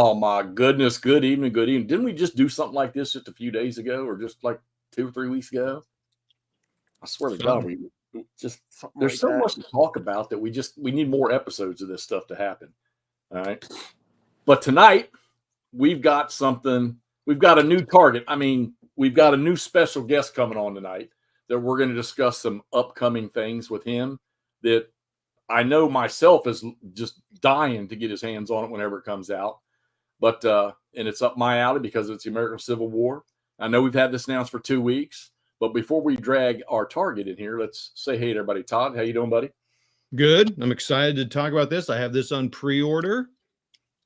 Oh my goodness! Good evening, good evening. Didn't we just do something like this just a few days ago, or just like 2 or 3 weeks ago? I swear to God, we just there's so much to talk about that we need more episodes of this stuff to happen. All right, but tonight we've got something. We've got a new target. I mean, we've got a new special guest coming on tonight that we're going to discuss some upcoming things with him that I know myself is just dying to get his hands on it whenever it comes out. But and it's up my alley because it's the American Civil War. I know we've had this announced for 2 weeks, but before we drag our target in here, let's say hey to everybody. Todd, how you doing, buddy? Good. I'm excited to talk about this. I have this on pre-order,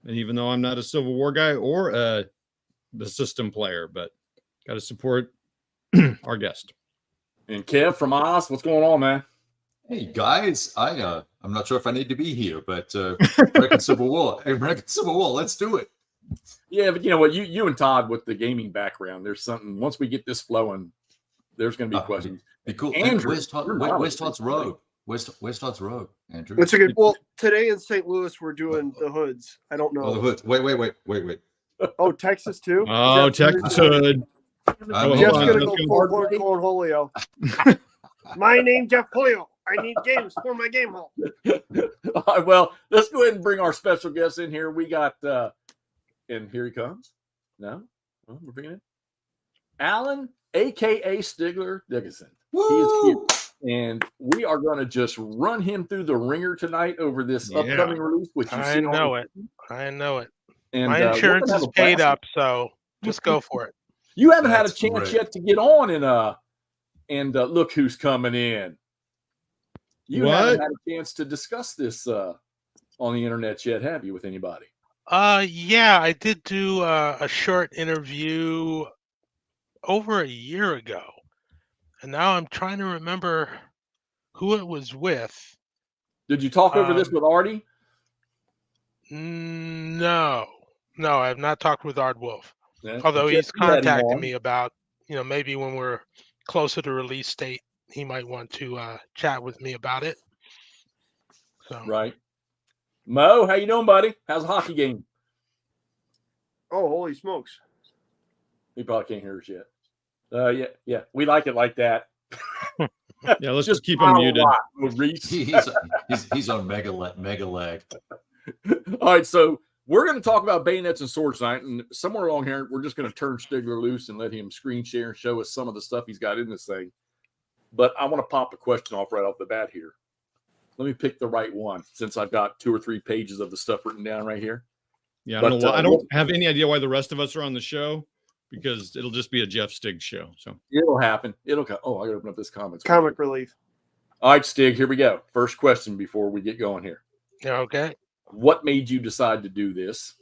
and even though I'm not a Civil War guy or the system player, but got to support our guest. And Kev from Oz, what's going on, man? Hey guys, I'm not sure if I need to be here, but American Civil War, let's do it. Yeah, but you know what? You and Todd with the gaming background, there's something. Once we get this flowing, there's going to be questions. Be cool. Andrew, where's Todd's robe? Where's Todd's robe, Andrew? That's a good. Well, today in St. Louis we're doing the hoods. I don't know. Oh, the hoods. Wait. Oh, Texas too. Oh, Texas hood. Jeff's gonna go full blown Julio. My name Jeff Julio. I need games for my game hall. All right, well, let's go ahead and bring our special guest in here. We got, and here he comes. No, we're bringing in Alan, aka Stiglr Dickinson. Woo! He is here, and we are going to just run him through the ringer tonight over this upcoming release. Which I know it. And my insurance is paid up, so just go for it. You haven't had a chance yet to get on and look who's coming in. You haven't had a chance to discuss this on the internet yet, have you, with anybody? Yeah, I did do a short interview over a year ago, and now I'm trying to remember who it was with. Did you talk over this with Artie? No, I have not talked with Art Wolf. Yeah, although he's contacted me about, maybe when we're closer to release date, he might want to chat with me about it. So. Right. Mo, how you doing, buddy? How's the hockey game? Oh, holy smokes. He probably can't hear us yet. Yeah. We like it like that. Yeah, let's just keep him muted. He's on mega lag. All right, so we're going to talk about bayonets and swords tonight, and somewhere along here, we're just going to turn Stiglr loose and let him screen share and show us some of the stuff he's got in this thing. But I want to pop a question off right off the bat here. Let me pick the right one, since I've got 2 or 3 pages of the stuff written down right here. Yeah, I don't have any idea why the rest of us are on the show, because it'll just be a Jeff Stig show. So it'll happen. It'll come. Oh, I got to open up this comments. Comic relief. All right, Stig, here we go. First question before we get going here. Okay. What made you decide to do this?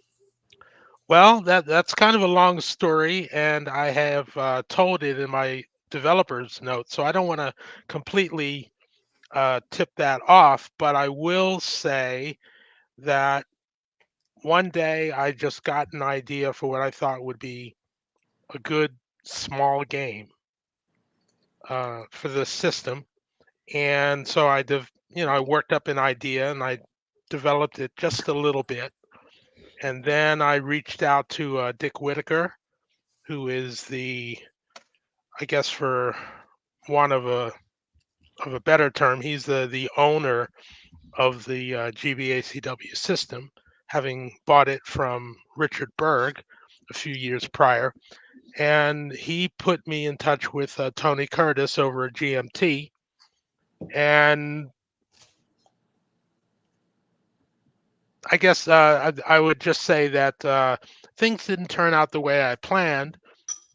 Well, that's kind of a long story, and I have told it in my developer's note, so I don't want to completely tip that off, but I will say that one day I just got an idea for what I thought would be a good small game for the system, and so I worked up an idea and I developed it just a little bit, and then I reached out to Dick Whitaker, who is I guess for want of a better term, he's the owner of the GBACW system, having bought it from Richard Berg a few years prior, and he put me in touch with Tony Curtis over at GMT, and I guess I would just say that things didn't turn out the way I planned,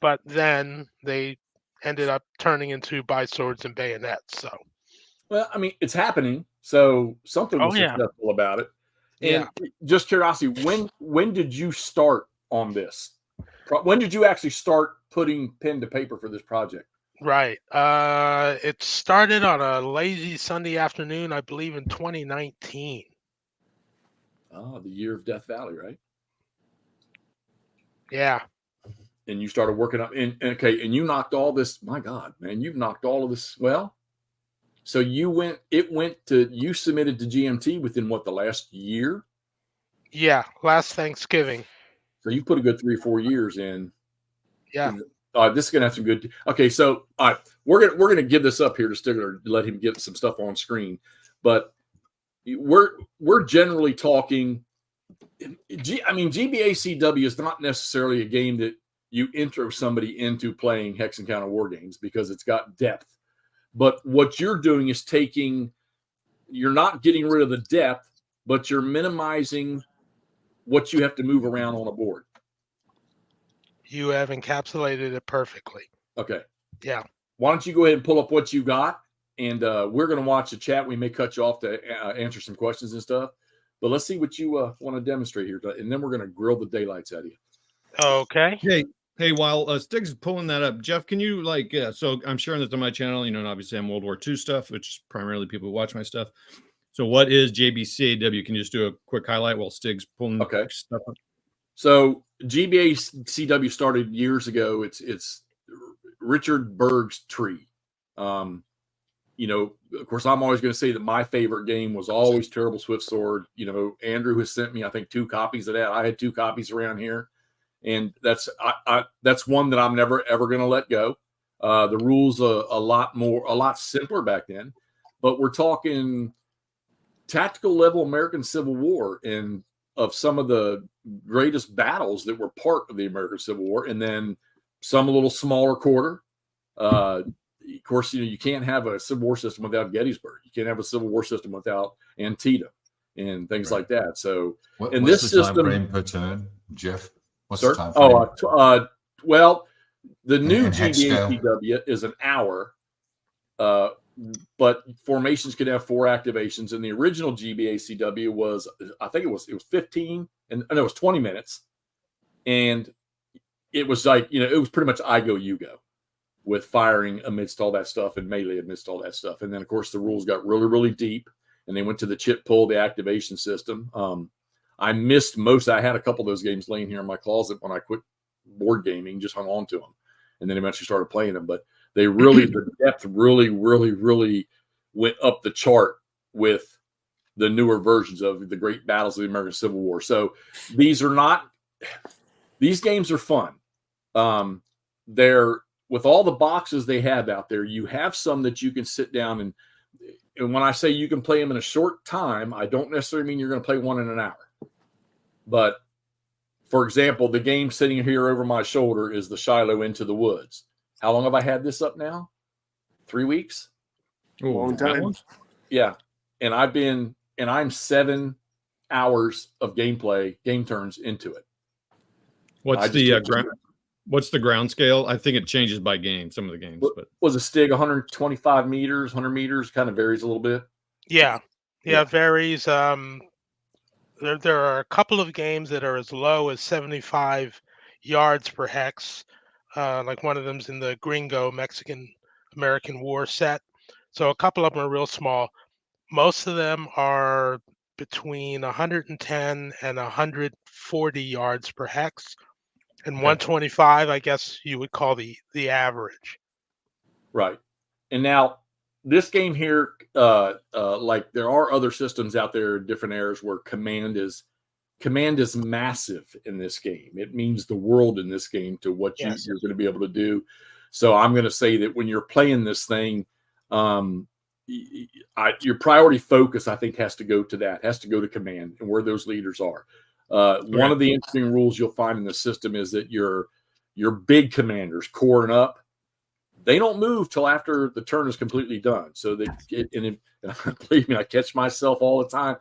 but then they ended up turning into By Swords and Bayonets. So, well, I mean, it's happening. So something was successful about it. And just curiosity, when did you start on this? When did you actually start putting pen to paper for this project? Right. It started on a lazy Sunday afternoon, I believe, in 2019. Oh, the year of Death Valley, right? Yeah. And you started working up, and you knocked all this. My God, man, you've knocked all of this. Well, so you submitted to GMT within what, the last year? Yeah, last Thanksgiving. So you put a good 3 or 4 years in. Yeah. This is gonna have some good. Okay, so we're gonna give this up here to Stiglr to let him get some stuff on screen, but we're generally talking. GBACW is not necessarily a game that you intro somebody into playing Hex Encounter War Games because it's got depth. But what you're doing is you're not getting rid of the depth, but you're minimizing what you have to move around on a board. You have encapsulated it perfectly. Okay. Yeah. Why don't you go ahead and pull up what you got, and we're going to watch the chat. We may cut you off to answer some questions and stuff, but let's see what you want to demonstrate here, and then we're going to grill the daylights out of you. Okay. Hey, while Stig's pulling that up, Jeff, can you so I'm sharing this on my channel, and obviously I'm World War II stuff, which is primarily people who watch my stuff. So what is JBCAW? Can you just do a quick highlight while Stig's pulling stuff up? So GBACW started years ago. It's Richard Berg's tree. Of course, I'm always going to say that my favorite game was always Terrible Swift Sword. Andrew has sent me, I think, 2 copies of that. I had 2 copies around here, and that's one that I'm never ever going to let go. The rules a lot simpler back then, but we're talking tactical level American Civil War and of some of the greatest battles that were part of the American Civil War, and then some a little smaller quarter. Of course, you can't have a Civil War system without Gettysburg. You can't have a Civil War system without Antietam and things like that. So, what's this the system, time frame per turn, Jeff? What's the time frame? Well, the new and hex scale? GBACW is an hour, but formations could have 4 activations. And the original GBACW was, I think it was 15, and no, it was 20 minutes, and it was like it was pretty much I go you go, with firing amidst all that stuff and melee amidst all that stuff. And then, of course, the rules got really, really deep, and they went to the chip pull, the activation system. I missed most. I had a couple of those games laying here in my closet when I quit board gaming, just hung on to them, and then eventually started playing them. But they really, the depth really, really, really went up the chart with the newer versions of the great battles of the American Civil War. So these games are fun. They're, with all the boxes they have out there, you have some that you can sit down and when I say you can play them in a short time, I don't necessarily mean you're going to play one in an hour. But for example, the game sitting here over my shoulder is the Shiloh Into the Woods. How long have I had this up now? 3 weeks? Long time. Yeah. And I'm 7 hours of gameplay, game turns into it. What's the ground scale? I think it changes by game, some of the games. But was a Stig 125 meters, 100 meters, kind of varies a little bit. Yeah, it varies. There are a couple of games that are as low as 75 yards per hex. Like one of them's in the Gringo Mexican-American War set. So a couple of them are real small. Most of them are between 110 and 140 yards per hex. And 125, I guess you would call the average. Right. And now this game here, like there are other systems out there in different eras where command is massive in this game. It means the world in this game to what you're going to be able to do. So I'm going to say that when you're playing this thing, your priority focus, I think, has to go to that, has to go to command and where those leaders are. One of the interesting rules you'll find in the system is that your big commanders, core and up, they don't move till after the turn is completely done. So and believe me, I catch myself all the time.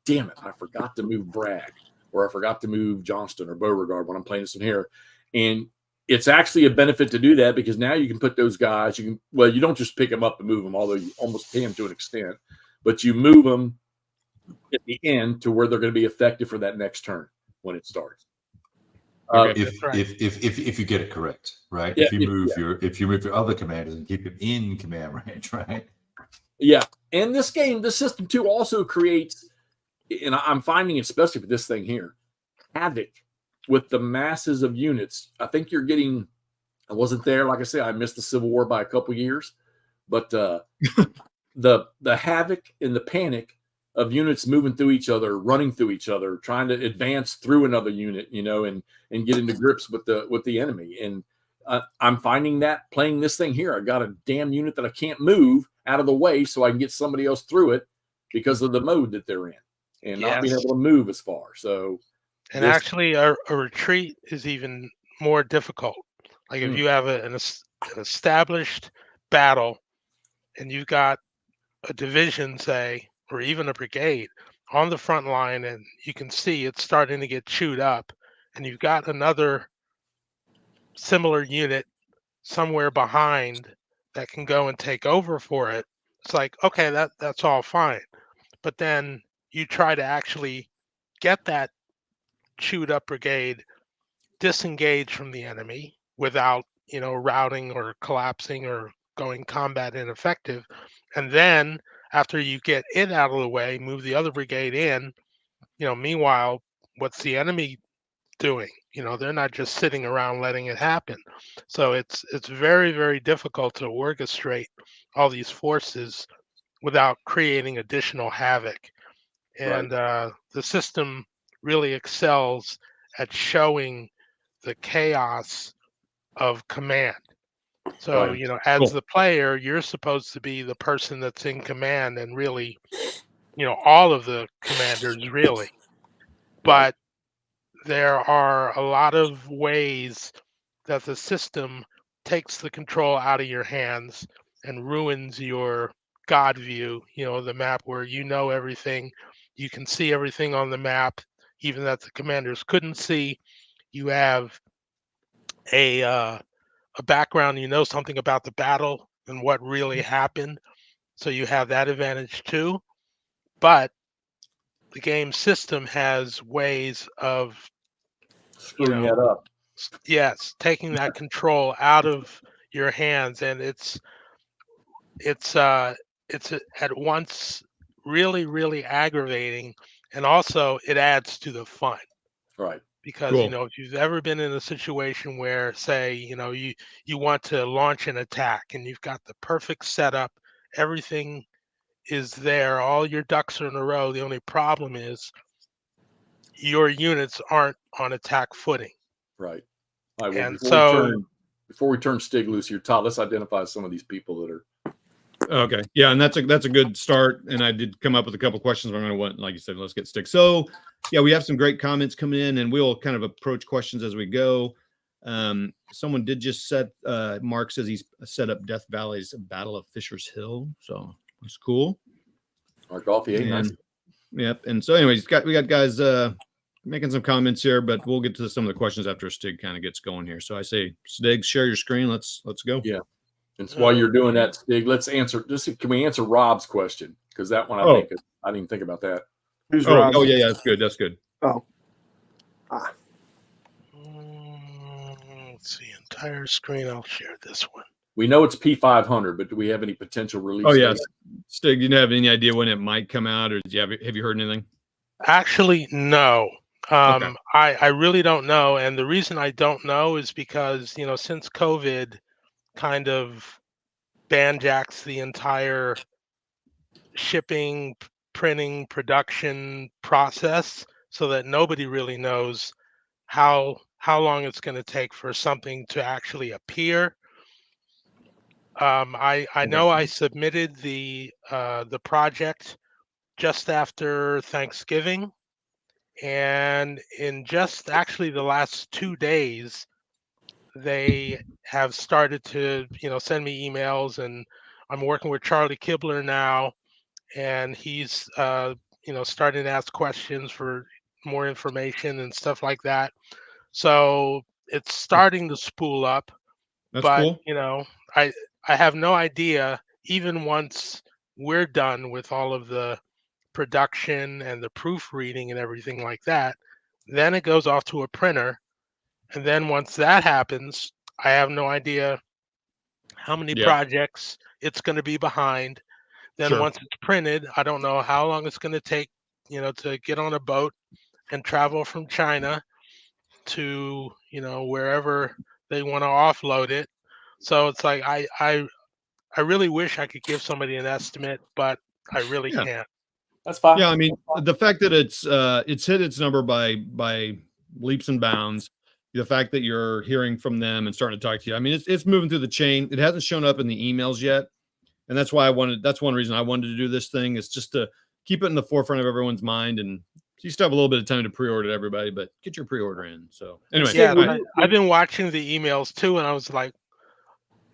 Damn it, I forgot to move Bragg, or I forgot to move Johnston or Beauregard when I'm playing this one here. And it's actually a benefit to do that because now you can put those guys, you don't just pick them up and move them, although you almost can to an extent, but you move them at the end to where they're going to be effective for that next turn when it starts. If you get it correct, right? Yeah, if you move your other commanders and keep them in command range, right? Yeah, and this system too also creates, and I'm finding especially with this thing here, havoc with the masses of units. I think you're getting. I wasn't there, like I said, I missed the Civil War by a couple years, but the havoc and the panic of units moving through each other, running through each other, trying to advance through another unit, and get into grips with the enemy. And I'm finding that playing this thing here, I got a damn unit that I can't move out of the way so I can get somebody else through it because of the mode that they're in and not being able to move as far. So, and actually, a retreat is even more difficult. Like if you have an established battle and you've got a division, say, or even a brigade on the front line, and you can see it's starting to get chewed up, and you've got another similar unit somewhere behind that can go and take over for it. It's like, okay, that's all fine. But then you try to actually get that chewed up brigade disengaged from the enemy without, routing or collapsing or going combat ineffective. And then after you get it out of the way, move the other brigade in, meanwhile, what's the enemy doing? They're not just sitting around letting it happen. So it's very, very difficult to orchestrate all these forces without creating additional havoc. And the system really excels at showing the chaos of command. So, as the player, you're supposed to be the person that's in command and really, all of the commanders really. But there are a lot of ways that the system takes the control out of your hands and ruins your God view, the map where everything. You can see everything on the map, even that the commanders couldn't see. You have a background, something about the battle and what really happened. So you have that advantage too. But the game system has ways of screwing that up. Yes, taking that control out of your hands, and it's at once really, really aggravating, and also it adds to the fun. Right. Because if you've ever been in a situation where, say, you want to launch an attack and you've got the perfect setup, everything is there, all your ducks are in a row. The only problem is your units aren't on attack footing. Right. All right. Well, And before we turn Stig loose here, Todd, let's identify some of these people that are. Okay. Yeah, and that's a good start. And I did come up with a couple questions. But I'm going to want, like you said, let's get Stig. So, yeah, we have some great comments coming in, and we'll kind of approach questions as we go. Someone did just Mark says he's set up Death Valley's Battle of Fisher's Hill, so that's cool. Mark off, nice. Yep. And so, anyways, we got guys making some comments here, but we'll get to some of the questions after Stig kind of gets going here. So I say, Stig, share your screen. Let's go. Yeah. And so while you're doing that, Stig, let's answer. Can we answer Rob's question? Because that one, I didn't even think about that. Who's Rob? Oh, yeah, that's good. That's good. Oh. Let's see, entire screen. I'll share this one. We know it's P500, but do we have any potential release? Oh, yeah. Stig, you have any idea when it might come out, or have you heard anything? Actually, no. Okay. I really don't know. And the reason I don't know is because, since COVID kind of banjacks the entire shipping, printing, production process, so that nobody really knows how long it's going to take for something to actually appear. I know I submitted the project just after Thanksgiving, and in just actually the last 2 days, they have started to send me emails, and I'm working with Charlie Kibler now, and he's starting to ask questions for more information and stuff like that. So it's starting to spool up. That's but cool. I have no idea, even once we're done with all of the production and the proofreading and everything like that, then it goes off to a printer. And then once that happens, I have no idea how many projects it's going to be behind. Then once it's printed, I don't know how long it's going to take, to get on a boat and travel from China to, wherever they want to offload it. So it's like, I really wish I could give somebody an estimate, but I really can't. That's fine. Yeah, I mean, the fact that it's hit its number by leaps and bounds, the fact that you're hearing from them and starting to talk to you. I mean, it's moving through the chain. It hasn't shown up in the emails yet, and that's why that's one reason I wanted to do this thing, is just to keep it in the forefront of everyone's mind. And you still have a little bit of time to pre-order it, everybody, but get your pre-order in. So anyway, yeah, I've been watching the emails too, and I was like,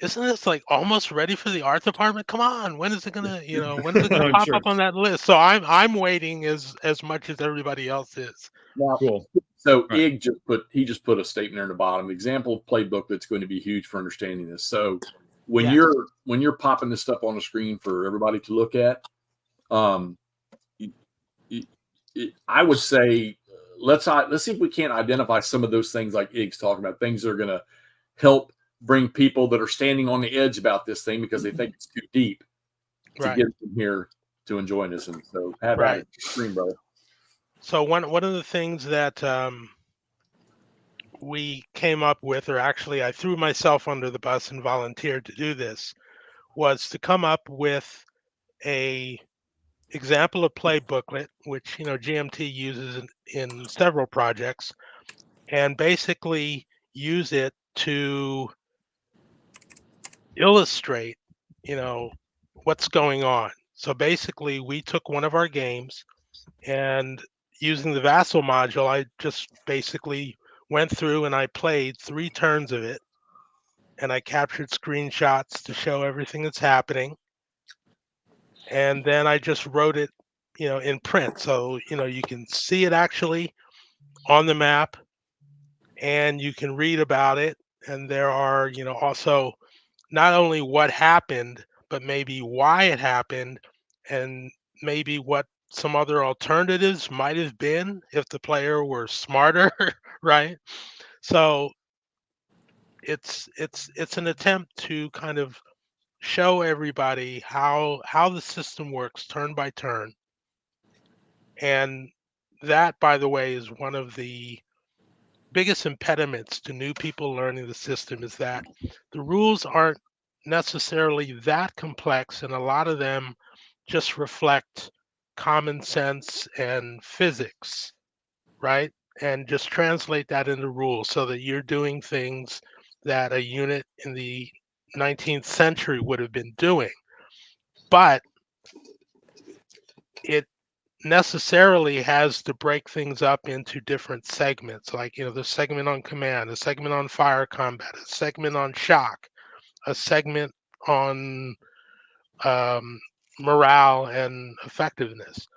isn't this like almost ready for the art department? Come on, when is it gonna, when is it gonna pop up on that list? So I'm waiting as much as everybody else is. Now, cool. So Ig just put a statement there in the bottom. Example of playbook that's going to be huge for understanding this. So when you're popping this stuff on the screen for everybody to look at, I would say let's see if we can't identify some of those things like Ig's talking about, things that are going to help bring people that are standing on the edge about this thing because they think it's too deep to get them here to enjoy this. And so have at it, screen, brother. So one of the things that we came up with, or actually I threw myself under the bus and volunteered to do this, was to come up with a example of play booklet, which GMT uses in several projects, and basically use it to illustrate what's going on. So basically we took one of our games, and using the Vassal module, I just basically went through and I played 3 turns of it, and I captured screenshots to show everything that's happening. And then I just wrote it, in print. So, you can see it actually on the map, and you can read about it. And there are, also not only what happened, but maybe why it happened, and maybe what some other alternatives might have been if the player were smarter, right? So it's an attempt to kind of show everybody how the system works turn by turn. And that, by the way, is one of the biggest impediments to new people learning the system, is that the rules aren't necessarily that complex, and a lot of them just reflect common sense and physics, right? And just translate that into rules so that you're doing things that a unit in the 19th century would have been doing. But it necessarily has to break things up into different segments, like the segment on command, a segment on fire combat, a segment on shock, a segment on morale and effectiveness,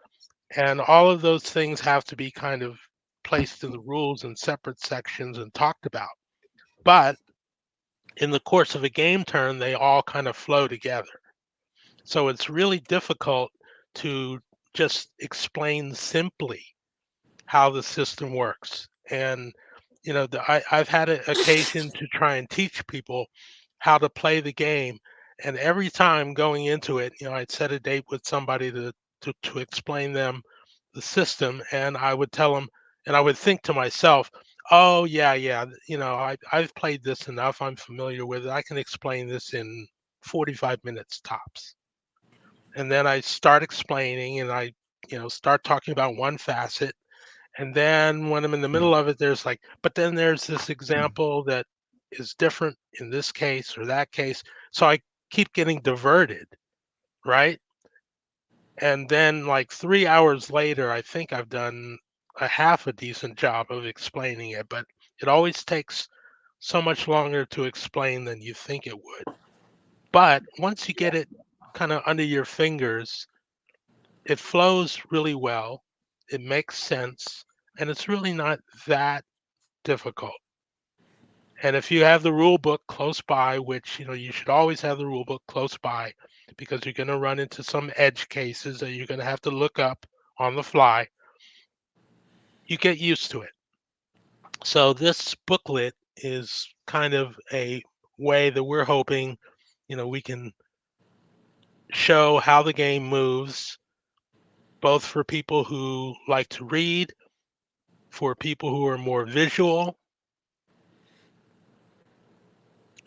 and all of those things have to be kind of placed in the rules in separate sections and talked about. But in the course of a game turn, they all kind of flow together. So it's really difficult to just explain simply how the system works. And I've had an occasion to try and teach people how to play the game, and every time going into it, I'd set a date with somebody to explain them the system, and I would tell them, and I would think to myself, oh yeah, I've played this enough, I'm familiar with it, I can explain this in 45 minutes tops. And then I start explaining, and I start talking about one facet, and then when I'm in the middle of it, there's like, but then there's this example that is different in this case or that case. So I keep getting diverted, right? And then like 3 hours later, I think I've done a half a decent job of explaining it, but it always takes so much longer to explain than you think it would. But once you get it kind of under your fingers, it flows really well. It makes sense, and it's really not that difficult. And if you have the rule book close by, which you should always have the rule book close by, because you're going to run into some edge cases that you're going to have to look up on the fly, you get used to it. So this booklet is kind of a way that we're hoping we can show how the game moves, both for people who like to read, for people who are more visual.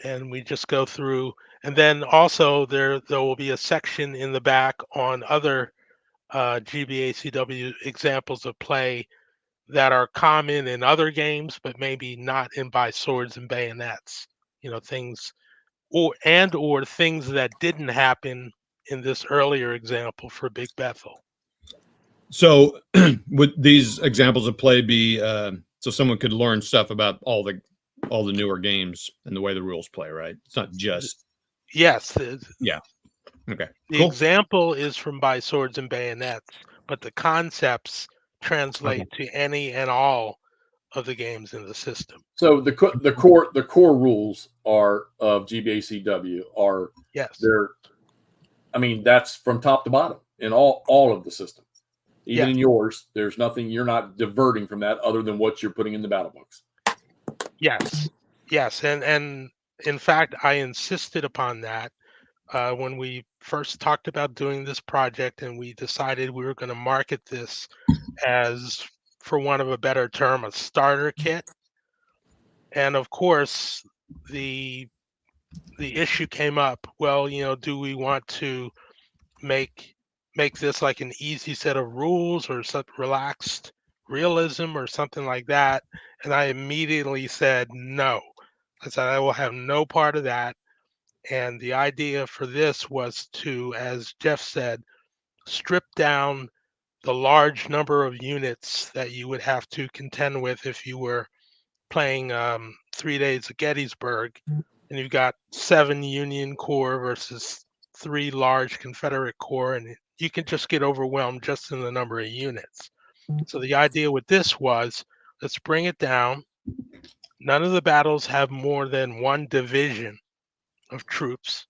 And we just go through, and then also there will be a section in the back on other GBACW examples of play that are common in other games, but maybe not in By Swords and Bayonets. Things or things that didn't happen in this earlier example for Big Bethel. So would these examples of play be so someone could learn stuff about all the newer games and the way the rules play, right? It's not just yes. Yeah. Okay. The Cool. example is from By Swords and Bayonets, but the concepts translate to any and all of the games in the system. So the core rules are of GBACW are that's from top to bottom in all of the systems. Even in yours, there's nothing, you're not diverting from that other than what you're putting in the battle books. Yes. And in fact, I insisted upon that when we first talked about doing this project, and we decided we were going to market this as, for want of a better term, a starter kit. And of course, the issue came up. Well, do we want to make this like an easy set of rules or some relaxed realism or something like that? And I immediately said no. I said I will have no part of that. And the idea for this was to, as Jeff said, strip down the large number of units that you would have to contend with if you were playing 3 Days of Gettysburg, and you've got 7 Union Corps versus 3 large Confederate Corps, and you can just get overwhelmed just in the number of units. So the idea with this was, let's bring it down. None of the battles have more than 1 division of troops,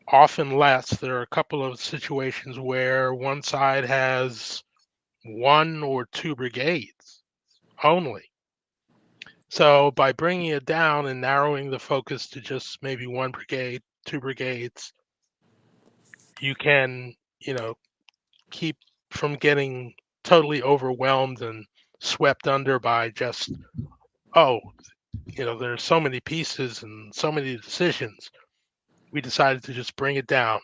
often less. There are a couple of situations where one side has 1 or 2 brigades only. So by bringing it down and narrowing the focus to just maybe 1 brigade, 2 brigades, you can, keep from getting totally overwhelmed and swept under by just, there's so many pieces and so many decisions. We decided to just bring it down.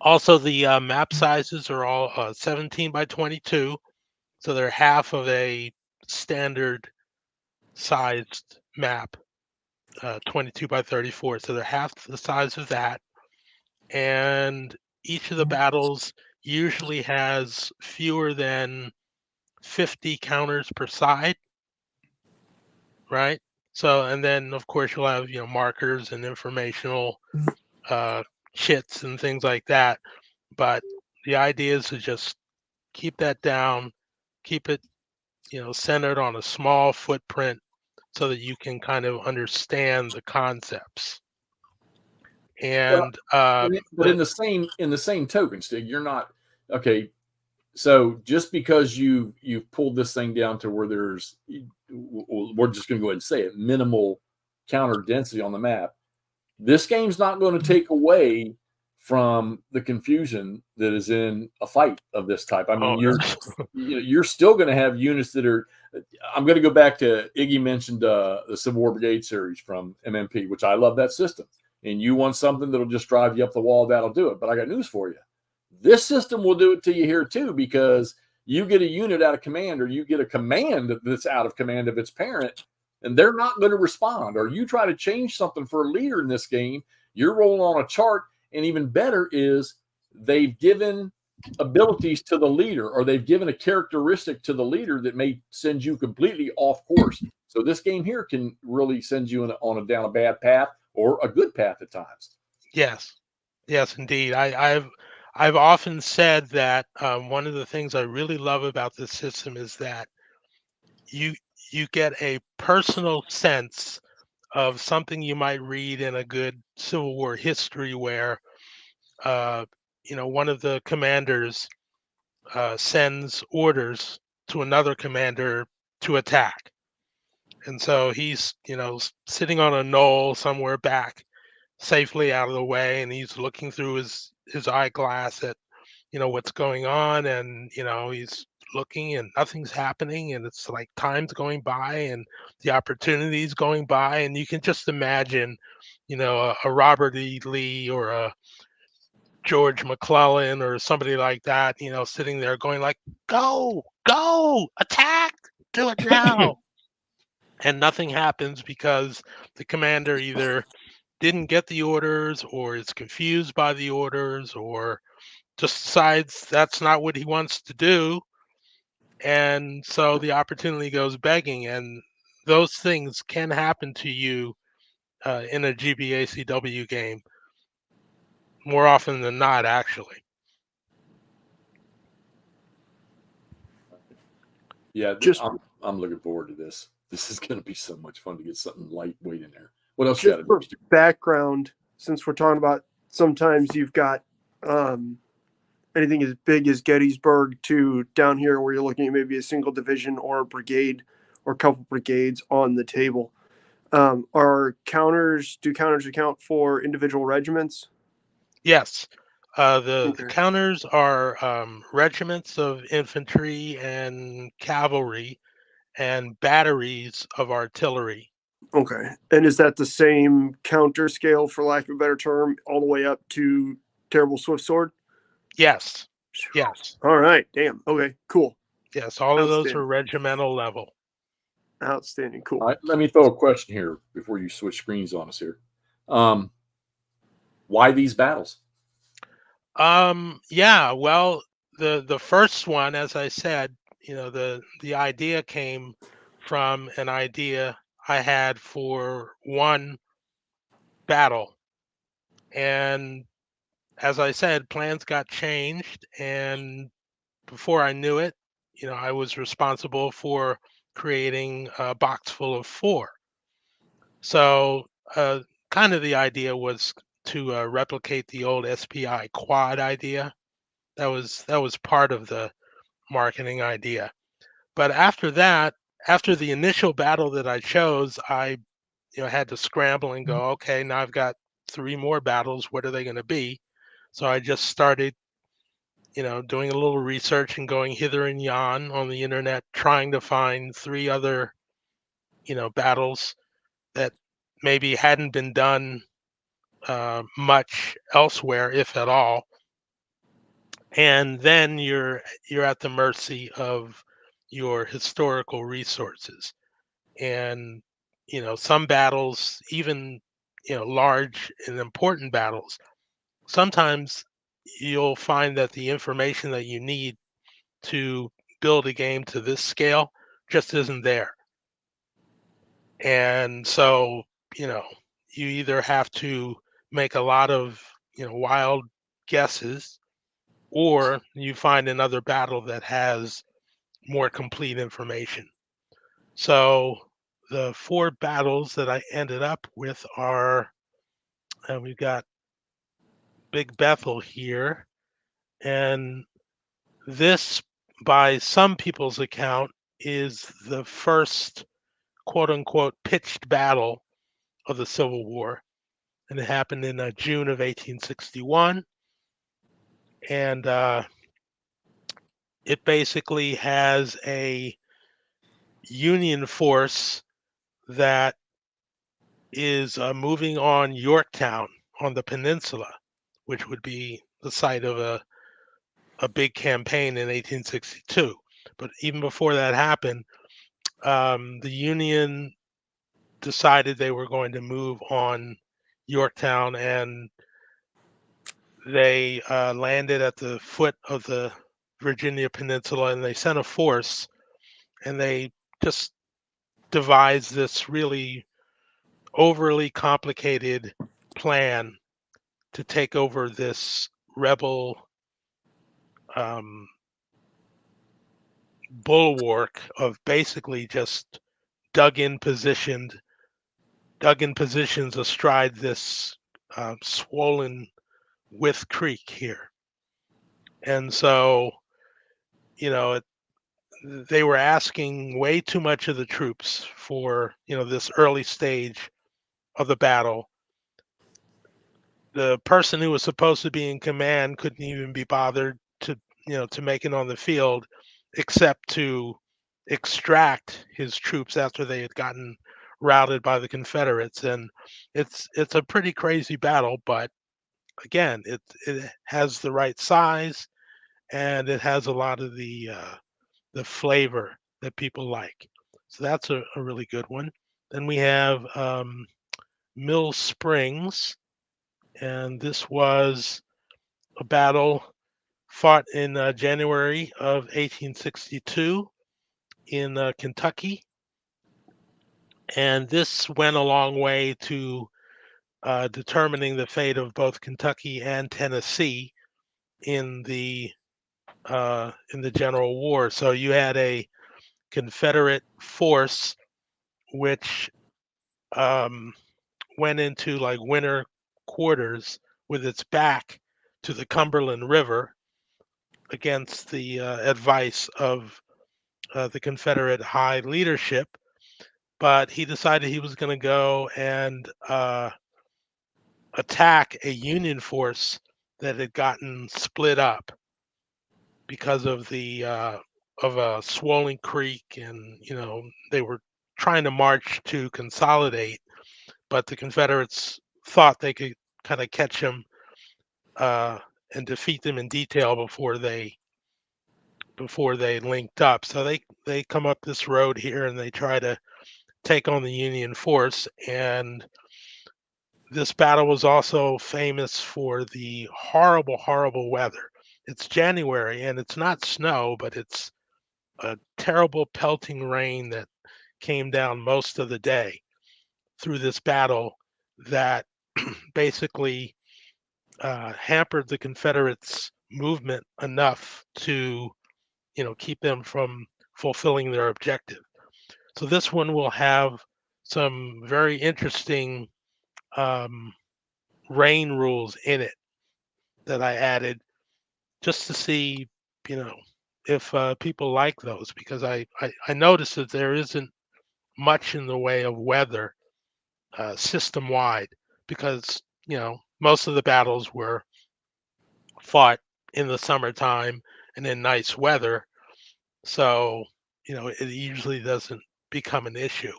Also, the map sizes are all 17 by 22, so they're half of a standard sized map, 22 by 34. So they're half the size of that. And each of the battles usually has fewer than 50 counters per side, right? So, and then of course you'll have, markers and informational chits and things like that. But the idea is to just keep that down, keep it, centered on a small footprint so that you can kind of understand the concepts. And but in the same token, Stig, you're not okay. So just because you've pulled this thing down to where there's, we're just going to go ahead and say it, minimal counter density on the map, this game's not going to take away from the confusion that is in a fight of this type. I mean, you're still going to have units that are. I'm going to go back to Iggy mentioned the Civil War Brigade series from MMP, which I love that system. And you want something that'll just drive you up the wall, that'll do it. But I got news for you. This system will do it to you here too, because you get a unit out of command, or you get a command that's out of command of its parent, and they're not going to respond. Or you try to change something for a leader in this game, you're rolling on a chart. And even better is they've given abilities to the leader, or they've given a characteristic to the leader that may send you completely off course. So this game here can really send you down a bad path or a good path at times. Yes, indeed. I've often said that one of the things I really love about this system is that you get a personal sense of something you might read in a good Civil War history, where one of the commanders sends orders to another commander to attack, and so he's sitting on a knoll somewhere back, safely out of the way, and he's looking through his eyeglass at what's going on, and he's looking and nothing's happening, and it's like time's going by and the opportunity's going by, and you can just imagine a Robert E. Lee or a George McClellan or somebody like that, sitting there going like, go, attack, do it now. And nothing happens because the commander either didn't get the orders or is confused by the orders or just decides that's not what he wants to do. And so the opportunity goes begging, and those things can happen to you in a GBACW game more often than not, actually. Yeah, I'm looking forward to this. This is going to be so much fun to get something lightweight in there. What else? Just for background, since we're talking about sometimes you've got anything as big as Gettysburg to down here where you're looking at maybe a single division or a brigade or a couple brigades on the table. Do counters account for individual regiments? Yes. The counters are regiments of infantry and cavalry and batteries of artillery. Okay. And is that the same counter scale, for lack of a better term, all the way up to Terrible Swift Sword? Yes. Yes. All right. Damn. Okay. Cool. Yes. All of those are regimental level. Outstanding. Cool. All right. Let me throw a question here before you switch screens on us here. Why these battles? Yeah. Well, the first one, as I said, the idea came from an idea I had for one battle. And as I said, plans got changed. And before I knew it, I was responsible for creating a box full of 4. So kind of the idea was to replicate the old SPI quad idea. That was part of the marketing idea. But after that, after the initial battle that I chose, I had to scramble and go, okay, now I've got 3 more battles. What are they going to be? So I just started, doing a little research and going hither and yon on the internet, trying to find 3 other, battles that maybe hadn't been done much elsewhere, if at all. And then you're at the mercy of your historical resources. And some battles, even large and important battles, sometimes you'll find that the information that you need to build a game to this scale just isn't there. And so you either have to make a lot of wild guesses, or you find another battle that has more complete information. So the 4 battles that I ended up with are, we've got Big Bethel here, and this, by some people's account, is the first quote unquote pitched battle of the Civil War, and it happened in June of 1861. And it basically has a Union force that is moving on Yorktown on the peninsula, which would be the site of a big campaign in 1862. But even before that happened, the Union decided they were going to move on Yorktown, and they landed at the foot of the Virginia Peninsula, and they sent a force, and they just devised this really overly complicated plan to take over this rebel bulwark of basically just dug in positions astride this swollen Wythe Creek here. And so, they were asking way too much of the troops for, this early stage of the battle. The person who was supposed to be in command couldn't even be bothered to make it on the field, except to extract his troops after they had gotten routed by the Confederates. And it's a pretty crazy battle, but again, it has the right size, and it has a lot of the flavor that people like. So that's a really good one. Then we have Mill Springs, and this was a battle fought in January of 1862 in Kentucky. And this went a long way to determining the fate of both Kentucky and Tennessee in the General War. So you had a Confederate force which went into like winter quarters with its back to the Cumberland River against the advice of the Confederate high leadership. But he decided he was going to go and attack a Union force that had gotten split up because of the of a swollen creek, and they were trying to march to consolidate, but the Confederates thought they could kind of catch him and defeat them in detail before they linked up. So they come up this road here and they try to take on the Union force. And this battle was also famous for the horrible, horrible weather. It's January and it's not snow, but it's a terrible pelting rain that came down most of the day through this battle that basically hampered the Confederates' movement enough to, keep them from fulfilling their objective. So this one will have some very interesting rain rules in it that I added just to see, if people like those, because I noticed that there isn't much in the way of weather system wide, because most of the battles were fought in the summertime and in nice weather, so it usually doesn't become an issue.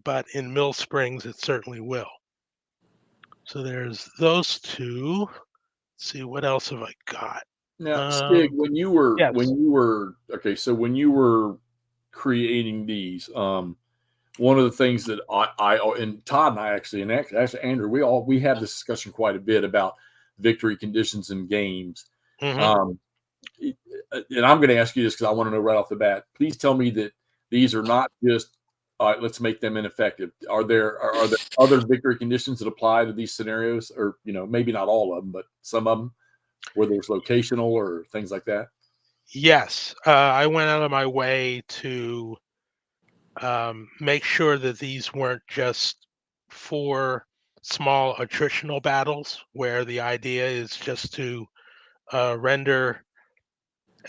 But in Mill Springs, it certainly will. So there's those two. Let's see, what else have I got? Now, Stig, when you were when you were creating these, one of the things that I and Todd and I actually Andrew, we have this discussion quite a bit about victory conditions in games. Mm-hmm. And I'm going to ask you this because I want to know right off the bat. Please tell me that these are not just let's make them ineffective. Are there other victory conditions that apply to these scenarios, or maybe not all of them, but some of them, where there's locational or things like that? Yes, I went out of my way to make sure that these weren't just for small attritional battles where the idea is just to render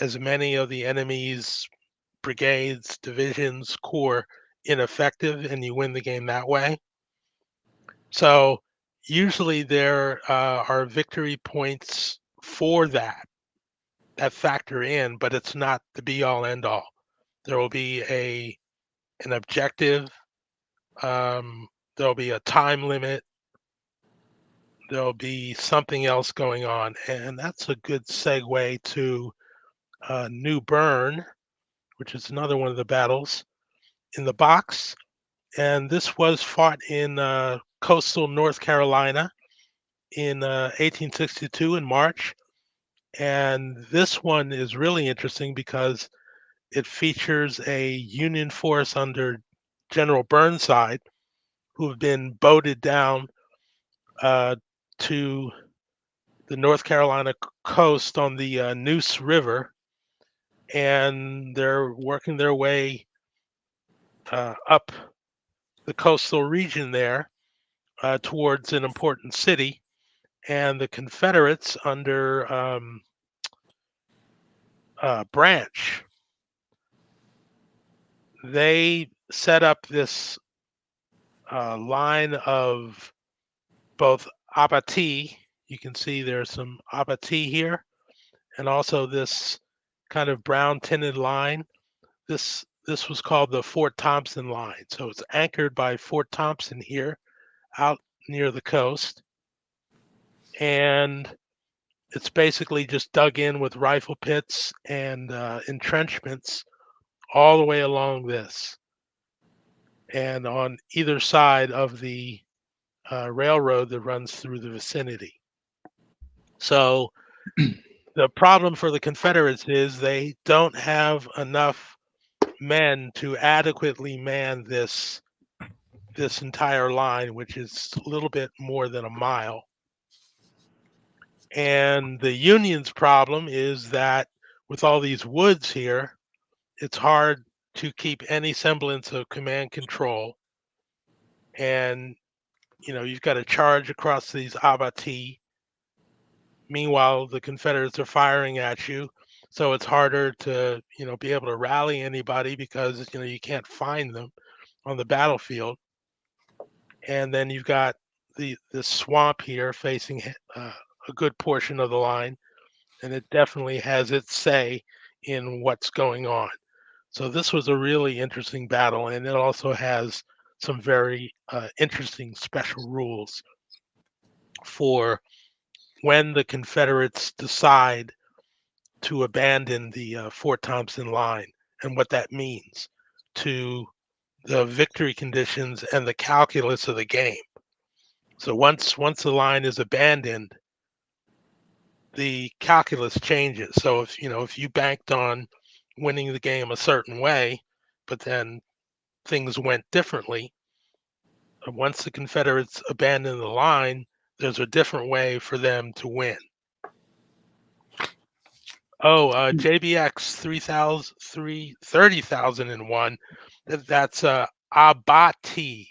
as many of the enemy's brigades, divisions, corps ineffective, and you win the game that way. So usually there are victory points for that factor in, but it's not the be all end all. There will be an objective. There'll be a time limit. There'll be something else going on, and that's a good segue to New Bern, which is another one of the battles in the box. And this was fought in coastal North Carolina in 1862 in March. And this one is really interesting because it features a Union force under General Burnside who have been boated down to the North Carolina coast on the Neuse River, and they're working their way up the coastal region there towards an important city. And the Confederates under Branch, they set up this line of both abattis. You can see there's some abattis here, and also this kind of brown tinted line. This was called the Fort Thompson line. So it's anchored by Fort Thompson here out near the coast. and it's basically just dug in with rifle pits and entrenchments all the way along this, and on either side of the railroad that runs through the vicinity. So the problem for the Confederates is they don't have enough men to adequately man this entire line, which is a little bit more than a mile. And the Union's problem is that with all these woods here, it's hard to keep any semblance of command control. And you've got to charge across these abattis. Meanwhile, the Confederates are firing at you, so it's harder to be able to rally anybody because you can't find them on the battlefield. And then you've got the swamp here facing a good portion of the line, and it definitely has its say in what's going on. So this was a really interesting battle, and it also has some very interesting special rules for when the Confederates decide to abandon the Fort Thompson line and what that means to the victory conditions and the calculus of the game. So once the line is abandoned, the calculus changes. So if you banked on winning the game a certain way, but then things went differently, once the Confederates abandon the line, there's a different way for them to win. Oh, JBX 30,001. That's Abatis.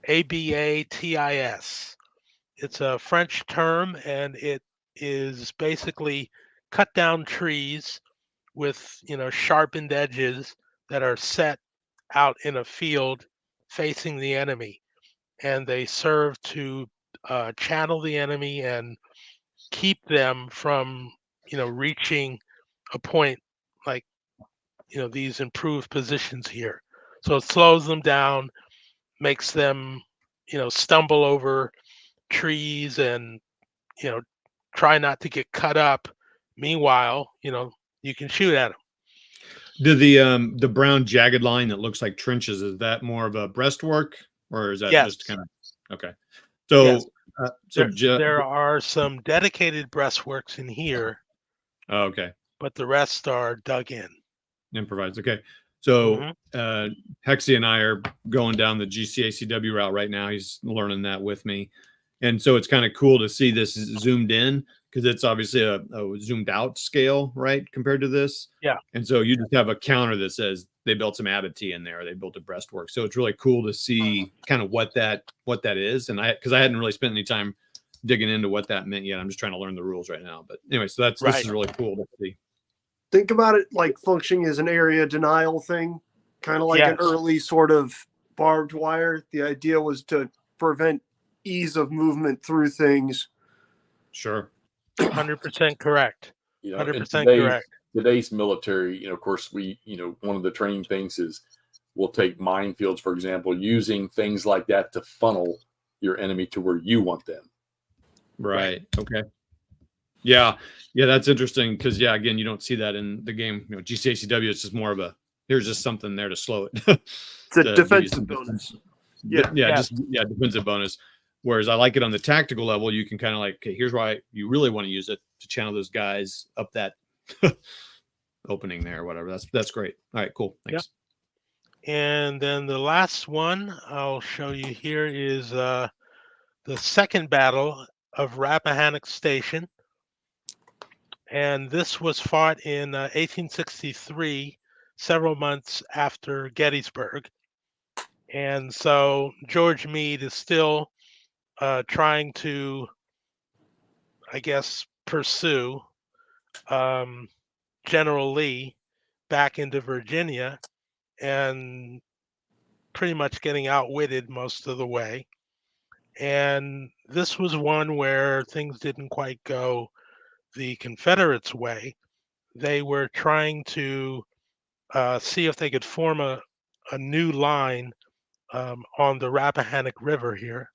Abatis. It's a French term, and it is basically cut down trees with sharpened edges that are set out in a field facing the enemy, and they serve to channel the enemy and keep them from reaching a point like these improved positions here. So it slows them down, makes them stumble over trees and try not to get cut up. Meanwhile, you can shoot at them. Do the brown jagged line that looks like trenches, is that more of a breastwork, or is that just kind of okay? So yes. So there are some dedicated breastworks in here. Oh, okay. But the rest are dug in. Improvised. Okay. So Hexy and I are going down the GBACW route right now. He's learning that with me. And so it's kind of cool to see this zoomed in because it's obviously a zoomed out scale, right, compared to this. Yeah. And so you just have a counter that says they built some abattis in there. They built a breastwork. So it's really cool to see kind of what that is. And because I hadn't really spent any time digging into what that meant yet. I'm just trying to learn the rules right now. But anyway, so this is really cool to see. Think about it like functioning as an area denial thing, kind of like an early sort of barbed wire. The idea was to prevent ease of movement through things. Sure. 100% correct. 100% correct. Today's military, of course, one of the training things is we'll take minefields, for example, using things like that to funnel your enemy to where you want them. Right. Okay. Yeah. That's interesting because again, you don't see that in the game. GBACW is just more of here's just something there to slow it. It's a defensive bonus. Defensive bonus. Whereas I like it on the tactical level. You can kind of okay, here's why you really want to use it to channel those guys up that opening there or whatever. That's great. All right, cool. Thanks. Yep. And then the last one I'll show you here is the second battle of Rappahannock Station. And this was fought in 1863, several months after Gettysburg. And so George Meade is still trying to, I guess, pursue General Lee back into Virginia and pretty much getting outwitted most of the way. And this was one where things didn't quite go the Confederates' way. They were trying to see if they could form a new line on the Rappahannock River here.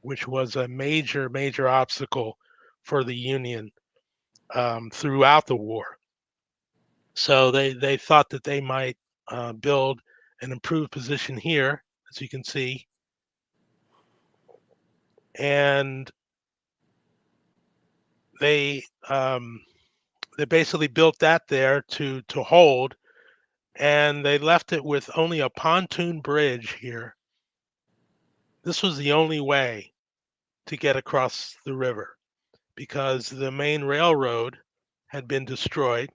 which was a major obstacle for the Union throughout the war. So they thought that they might build an improved position here, as you can see, and they basically built that there to hold, and they left it with only a pontoon bridge here. This was the only way to get across the river because the main railroad had been destroyed.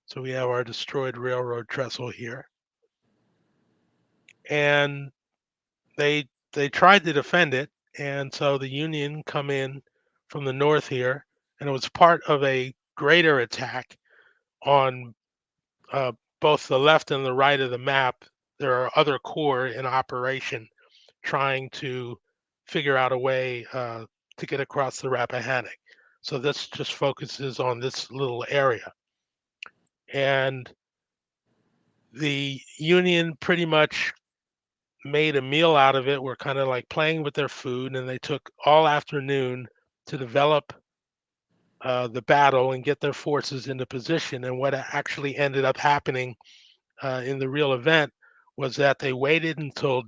So we have our destroyed railroad trestle here. And they tried to defend it, and so the Union come in from the north here, and it was part of a greater attack on both the left and the right of the map. There are other corps in operation trying to figure out a way to get across the Rappahannock. So this just focuses on this little area. And the Union pretty much made a meal out of it. Were kind of like playing with their food, and they took all afternoon to develop the battle and get their forces into position. And what actually ended up happening in the real event was that they waited until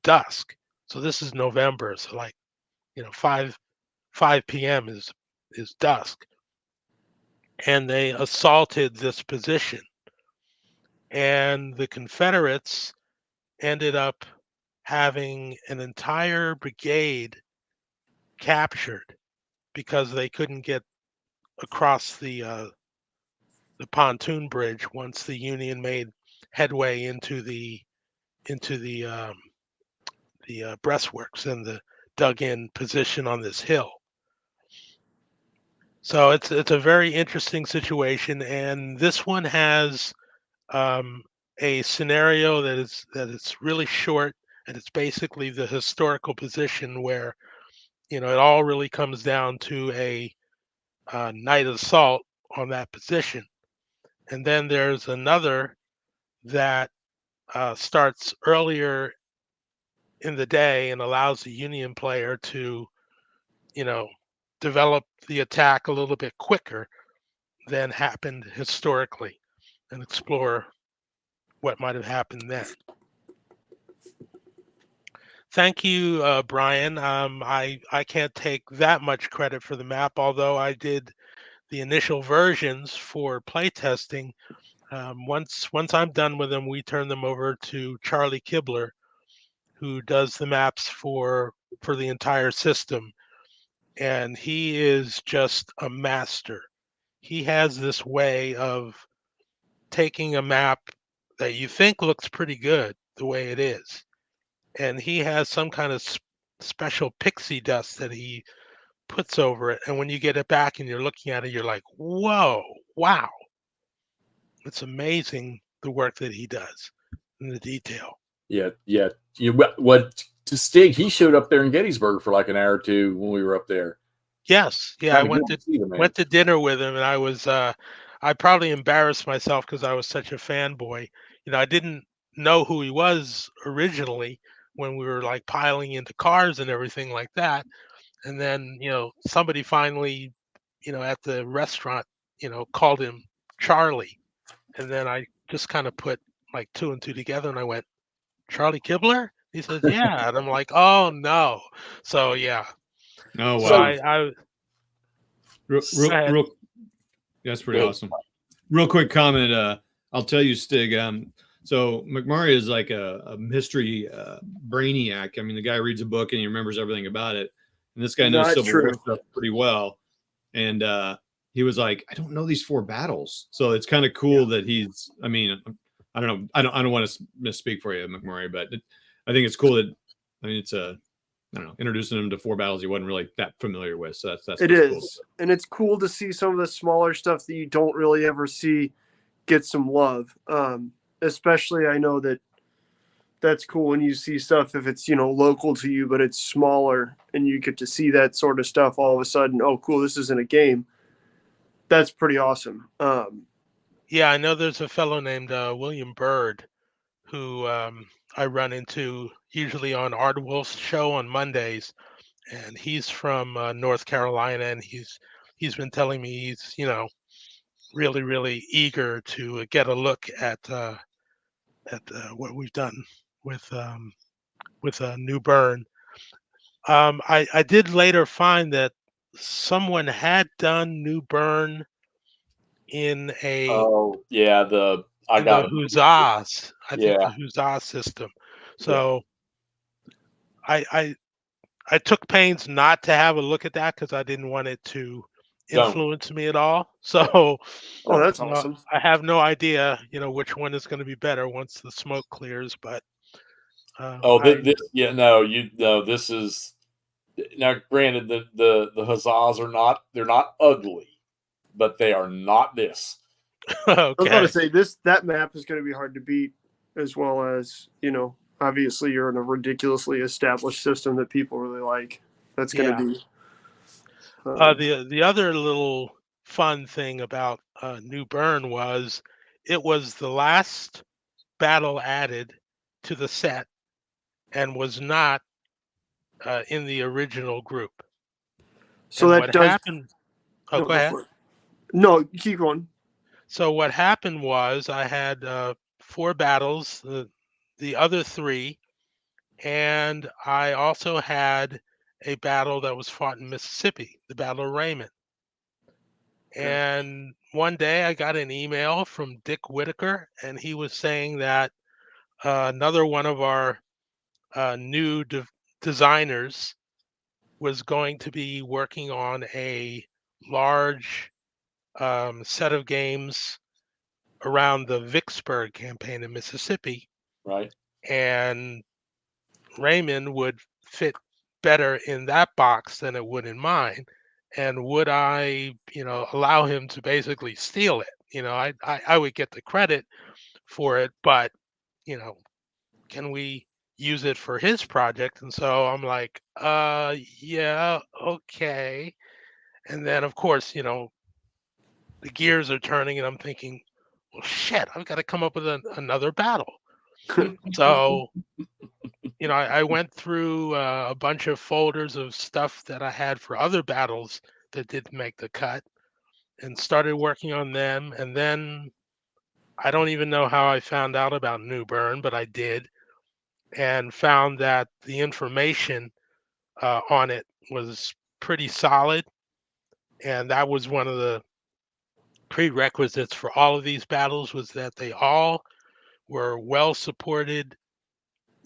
dusk. So this is November, so like 5 p.m. is dusk, and they assaulted this position, and the Confederates ended up having an entire brigade captured because they couldn't get across the pontoon bridge once the Union made headway into the breastworks and the dug-in position on this hill. So it's a very interesting situation, and this one has a scenario that is really short, and it's basically the historical position where it all really comes down to a night assault on that position. And then there's another that starts earlier in the day and allows the Union player to, develop the attack a little bit quicker than happened historically and explore what might have happened then. Thank you, Brian. I can't take that much credit for the map, although I did the initial versions for playtesting. Once I'm done with them, we turn them over to Charlie Kibler, who does the maps for the entire system, and he is just a master. He has this way of taking a map that you think looks pretty good the way it is, and he has some kind of special pixie dust that he puts over it, and when you get it back and you're looking at it, you're like, whoa, wow. It's amazing the work that he does in the detail. Yeah. What to Stig? He showed up there in Gettysburg for like an hour or two when we were up there. Yes, yeah, I went to dinner with him, and I was I probably embarrassed myself because I was such a fanboy. I didn't know who he was originally when we were like piling into cars and everything like that, and then somebody finally at the restaurant called him Charlie, and then I just kind of put like 2 and 2 together, and I went, Charlie Kibler? He says, yeah, and I'm like, oh no. So yeah. Oh wow. So I real that's pretty awesome. Real quick comment. I'll tell you, Stig. So McMurray is like a history brainiac. I mean, the guy reads a book and he remembers everything about it. And this guy knows Civil War stuff pretty well. And he was like, I don't know these 4 battles. So it's kind of cool that he's. I mean, I don't know. I don't want to misspeak for you, McMurray, but I think it's cool that. I mean, it's I don't know, introducing him to 4 battles he wasn't really that familiar with. So that's it is, cool. And it's cool to see some of the smaller stuff that you don't really ever see get some love. Especially, I know that's cool when you see stuff if it's local to you, but it's smaller, and you get to see that sort of stuff all of a sudden. Oh, cool! This isn't a game. That's pretty awesome. Yeah, I know there's a fellow named William Bird who I run into usually on Art Wolf's show on Mondays. and he's from North Carolina, and he's been telling me he's really really eager to get a look at what we've done with New Bern. I did later find that someone had done New Bern in Oh yeah, I in the got it. Huzzahs. I think Yeah, the Huzzah system. yeah. So I took pains not to have a look at that because I didn't want it to Don't. influence me at all. So Oh, that's you know, awesome. I have no idea, which one is going to be better once the smoke clears. But Oh, I this is now. Granted, the huzzahs they're not ugly, but they are not this. I was about to okay. say that map is going to be hard to beat, as well as obviously you're in a ridiculously established system that people really like. That's going Yeah. to be. The other little fun thing about New Bern was it was the last battle added to the set and was not in the original group. So And that what does. happened? Oh, No, go go ahead. for it. No, keep going. So what happened was I had 4 battles, the other 3, and I also had a battle that was fought in Mississippi, the Battle of Raymond. Okay. And one day I got an email from Dick Whitaker, and he was saying that another one of our new designers was going to be working on a large set of games around the Vicksburg campaign in Mississippi, Right. and Raymond would fit better in that box than it would in mine. And would I, allow him to basically steal it? I would get the credit for it, but can we use it for his project? And so I'm like, yeah, okay. And then of course, the gears are turning, and I'm thinking, well, shit, I've got to come up with another battle. So I went through a bunch of folders of stuff that I had for other battles that didn't make the cut and started working on them. And then I don't even know how I found out about New Bern, but I did, and found that the information on it was pretty solid. And that was one of the prerequisites for all of these battles, was that they all were well supported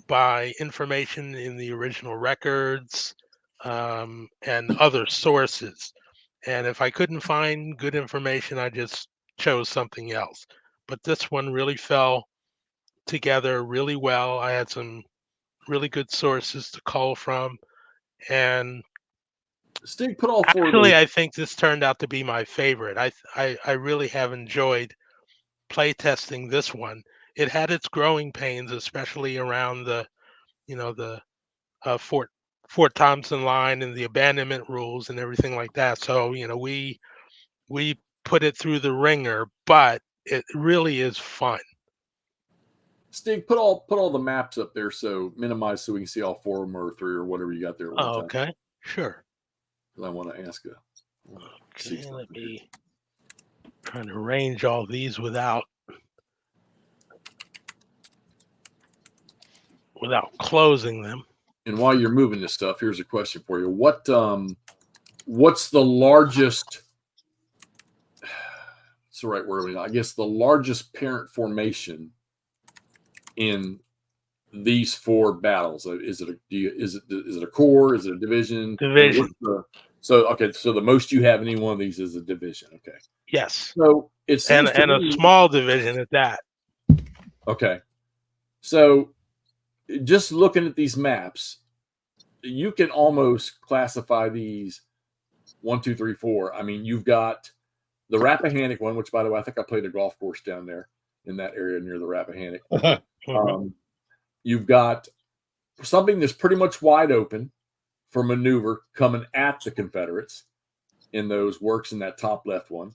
by information in the original records and other sources. And if I couldn't find good information, I just chose something else. But this one really fell together really well. I had some really good sources to cull from. And Stig, put all 4 of those. actually, I think this turned out to be my favorite. I really have enjoyed playtesting this one. It had its growing pains, especially around the Fort Thompson line and the abandonment rules and everything like that. So we put it through the ringer, but it really is fun. Stig, put all the maps up there, so minimize so we can see all 4 of them or 3 or whatever you got there at one time. Okay, sure. I want to ask Okay, let me trying to arrange all these without closing them. And while you're moving this stuff, here's a question for you. What's the largest? What's the right word? I guess the largest parent formation in these 4 battles. Is it a corps? Is it a division? Division. So the most you have in any one of these is a division. Okay. Yes. So it seems and a small division at that. Okay. So just looking at these maps, you can almost classify these 1, 2, 3, 4. I mean, you've got the Rappahannock one, which, by the way, I think I played a golf course down there in that area near the Rappahannock. You've got something that's pretty much wide open for maneuver coming at the Confederates in those works in that top left one.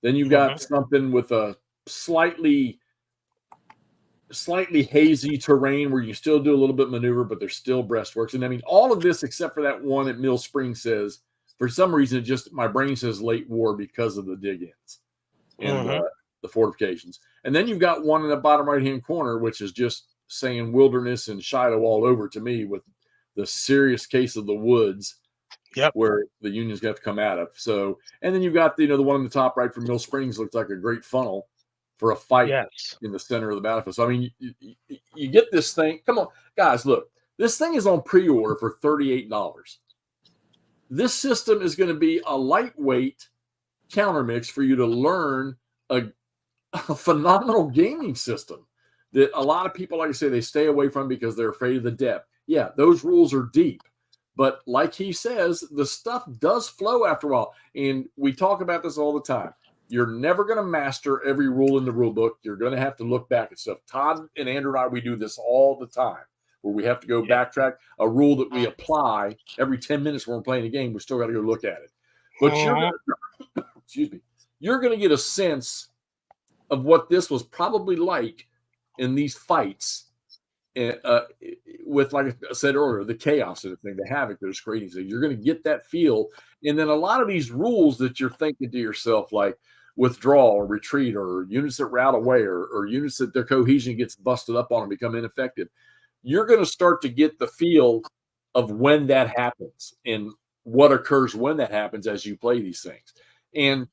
Then you've got something with a slightly slightly hazy terrain where you still do a little bit of maneuver, but there's still breastworks. And I mean, all of this except for that one at Mill Springs says, for some reason, my brain says late war because of the dig-ins and the fortifications. And then you've got one in the bottom right-hand corner, which is just saying wilderness and Shiloh all over to me, with the serious case of the woods. Yep. Where the Union's got to come out of. So, and then you've got the one on the top right from Mill Springs looks like a great funnel for a fight in the center of the battlefield. So, I mean, you get this thing. Come on, guys, look. This thing is on pre-order for $38. This system is going to be a lightweight counter mix for you to learn a phenomenal gaming system that a lot of people, like I say, they stay away from because they're afraid of the depth. Yeah, those rules are deep. But like he says, the stuff does flow after a while. And we talk about this all the time. You're never going to master every rule in the rule book. You're going to have to look back at stuff. Todd and Andrew and I, we do this all the time, where we have to go backtrack a rule that we apply every 10 minutes when we're playing a game. We still got to go look at it. But you're going to get a sense of what this was probably like in these fights. With, like I said earlier, the chaos of the thing, the havoc that it's creating. So you're going to get that feel. And then a lot of these rules that you're thinking to yourself, like withdraw or retreat, or units that rout away, or units that their cohesion gets busted up on and become ineffective, you're going to start to get the feel of when that happens and what occurs when that happens as you play these things. And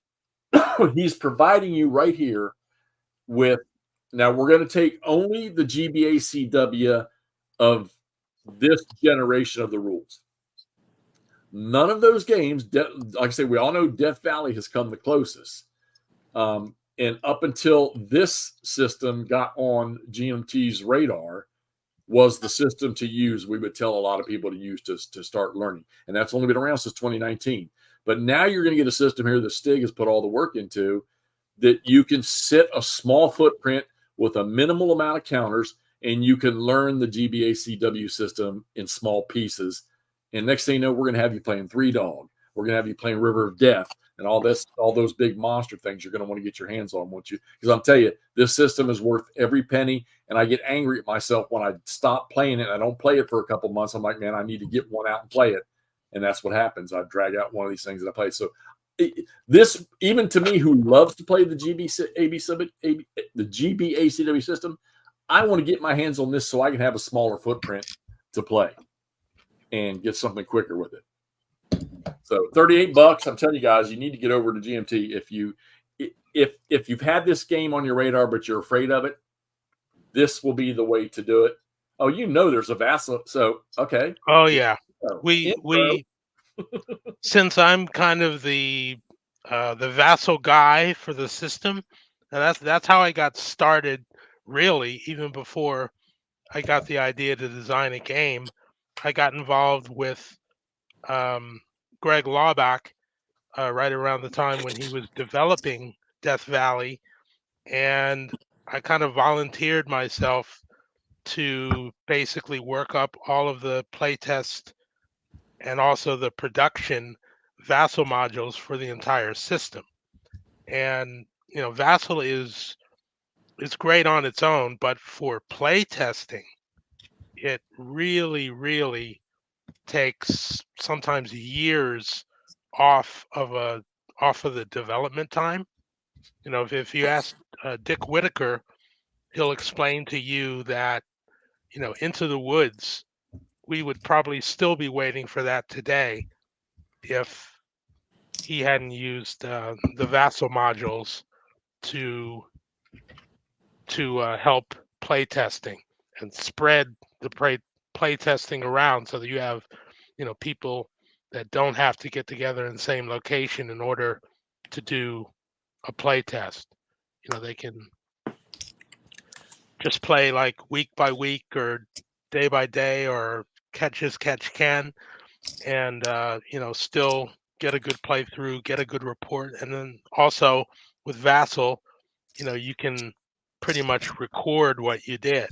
he's providing you right here with, now we're going to take only the GBACW of this generation of the rules. None of those games, like I say, we all know Death Valley has come the closest. And up until this system got on GMT's radar, was the system to use. We would tell a lot of people to use to start learning. And that's only been around since 2019. But now you're going to get a system here that Stig has put all the work into, that you can sit a small footprint with a minimal amount of counters, and you can learn the GBACW system in small pieces. And next thing you know, we're going to have you playing Three Dog. We're going to have you playing River of Death, and all those big monster things you're going to want to get your hands on, won't you? Because I'm telling you, this system is worth every penny. And I get angry at myself when I stop playing it. I don't play it for a couple months. I'm like, man, I need to get one out and play it. And that's what happens. I drag out one of these things that I play. So this, even to me, who loves to play the GBACW system, I want to get my hands on this so I can have a smaller footprint to play and get something quicker with it. So $38. I'm telling you guys, you need to get over to GMT if you've had this game on your radar but you're afraid of it. This will be the way to do it. Oh, there's a Vassal. So okay. Oh yeah, we since I'm kind of the Vassal guy for the system, and that's how I got started. Really, even before I got the idea to design a game, I got involved with Greg Lawback right around the time when he was developing Death Valley, and I kind of volunteered myself to basically work up all of the playtest and also the production Vassal modules for the entire system. And Vassal is great on its own, but for playtesting, it really, really takes sometimes years off of the development time. If you ask Dick Whitaker, he'll explain to you that Into the Woods, we would probably still be waiting for that today if he hadn't used the Vassal modules to help playtesting and spread the playtesting around, so that you have people that don't have to get together in the same location in order to do a playtest. They can just play like week by week or day by day or catch as catch can, and still get a good playthrough, get a good report. And then also with Vassal, you can pretty much record what you did,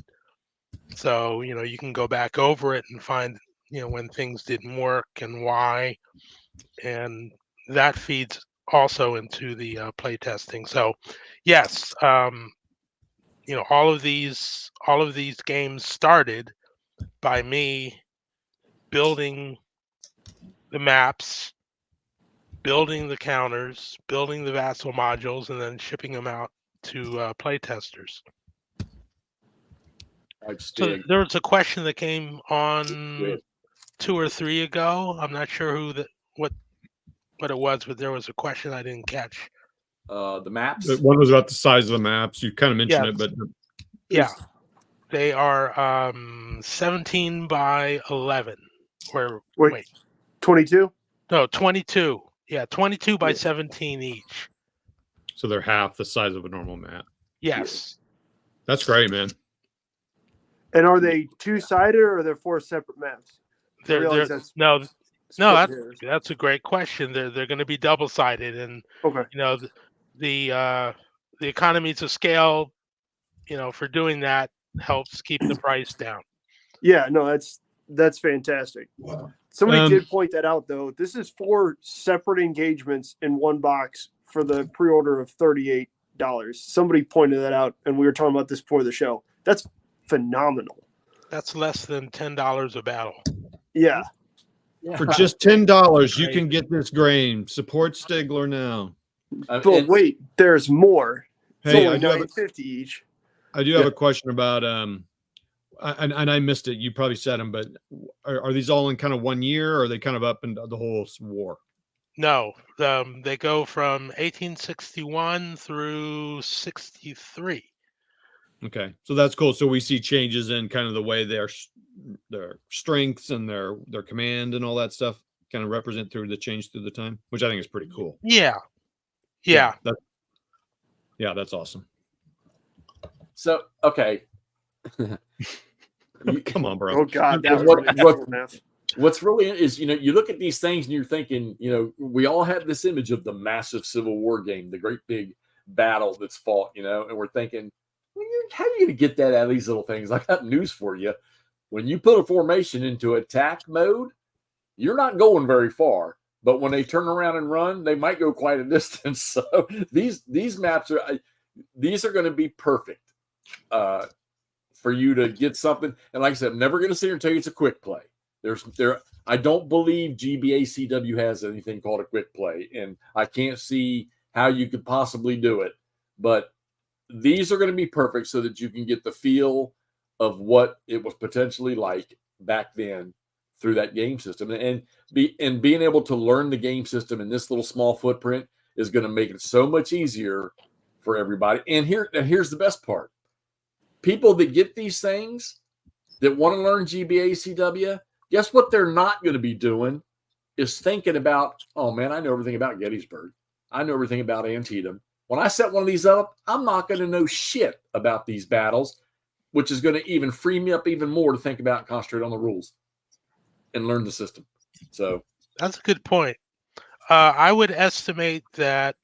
so you can go back over it and find when things didn't work and why, and that feeds also into the playtesting. So yes, all of these games started by me building the maps, building the counters, building the vassal modules, and then shipping them out to play testers. So there was a question that came on 2 or 3 ago. I'm not sure what it was, but there was a question I didn't catch. The maps. One was about the size of the maps. You kind of mentioned it, but yeah, they are 17 by 11. Or wait, 22? No, 22. Yeah, 22 by 17 each. So they're half the size of a normal map. Yes. That's great, man. And are they two-sided or are they 4 separate maps? That's a great question. They're going to be double-sided, and the economies of scale, for doing that helps keep the price down. Yeah, no, that's fantastic. Somebody did point that out, though. This is 4 separate engagements in one box for the pre-order of $38. Somebody pointed that out, and we were talking about this before the show. That's phenomenal. That's less than $10 a battle. Yeah. For just $10, you can get this grain. Support Stiglr now. But wait, there's more. Hey, I do have $9.50 each. I do have a question about and I missed it. You probably said them, but are these all in kind of 1 year, or are they kind of up in the whole war? No, they go from 1861 through 63. Okay, so that's cool. So we see changes in kind of the way their strengths and their command and all that stuff kind of represent through the change through the time, which I think is pretty cool. Yeah. That's awesome. So okay. Come on, bro. Oh God, what's really is you look at these things and you're thinking, we all have this image of the massive Civil War game, the great big battle that's fought, and we're thinking, how are you going to get that out of these little things? I got news for you. When you put a formation into attack mode, you're not going very far. But when they turn around and run, they might go quite a distance. So these maps are going to be perfect for you to get something. And like I said, I'm never going to sit here and tell you it's a quick play. I don't believe GBACW has anything called a quick play, and I can't see how you could possibly do it. But these are going to be perfect so that you can get the feel of what it was potentially like back then through that game system, and being able to learn the game system in this little small footprint is going to make it so much easier for everybody. And here's the best part: people that get these things that want to learn GBACW, guess what they're not going to be doing is thinking about, oh man, I know everything about Gettysburg. I know everything about Antietam. When I set one of these up, I'm not going to know shit about these battles, which is going to even free me up even more to think about and concentrate on the rules and learn the system. So that's a good point. I would estimate that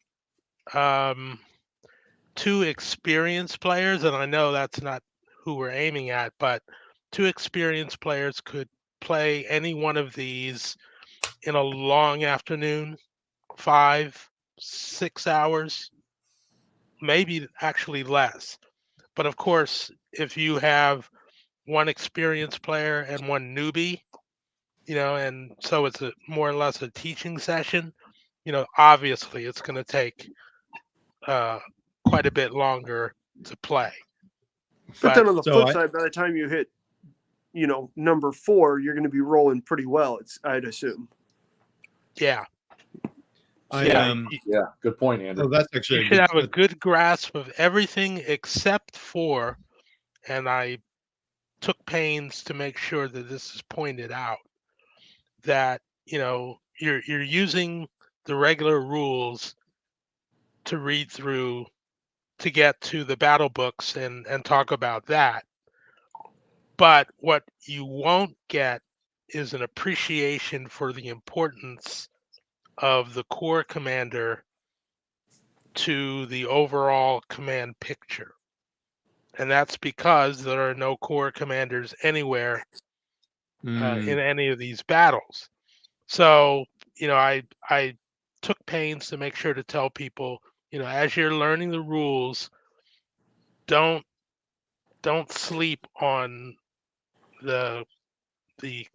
2 experienced players, and I know that's not who we're aiming at, but 2 experienced players could play any one of these in a long afternoon, 5-6 hours, maybe actually less. But of course, if you have 1 experienced player and 1 newbie, and so it's more or less a teaching session, obviously it's going to take quite a bit longer to play. But then on the flip side, by the time you hit, number 4, you're going to be rolling pretty well, I'd assume. Yeah. Good point, Andrew. Oh, that's actually you should have a good grasp of everything except for, and I took pains to make sure that this is pointed out, that you're using the regular rules to read through to get to the battle books and talk about that. But what you won't get is an appreciation for the importance of the corps commander to the overall command picture. And that's because there are no corps commanders anywhere in any of these battles. So, I took pains to make sure to tell people, as you're learning the rules, don't don't sleep on the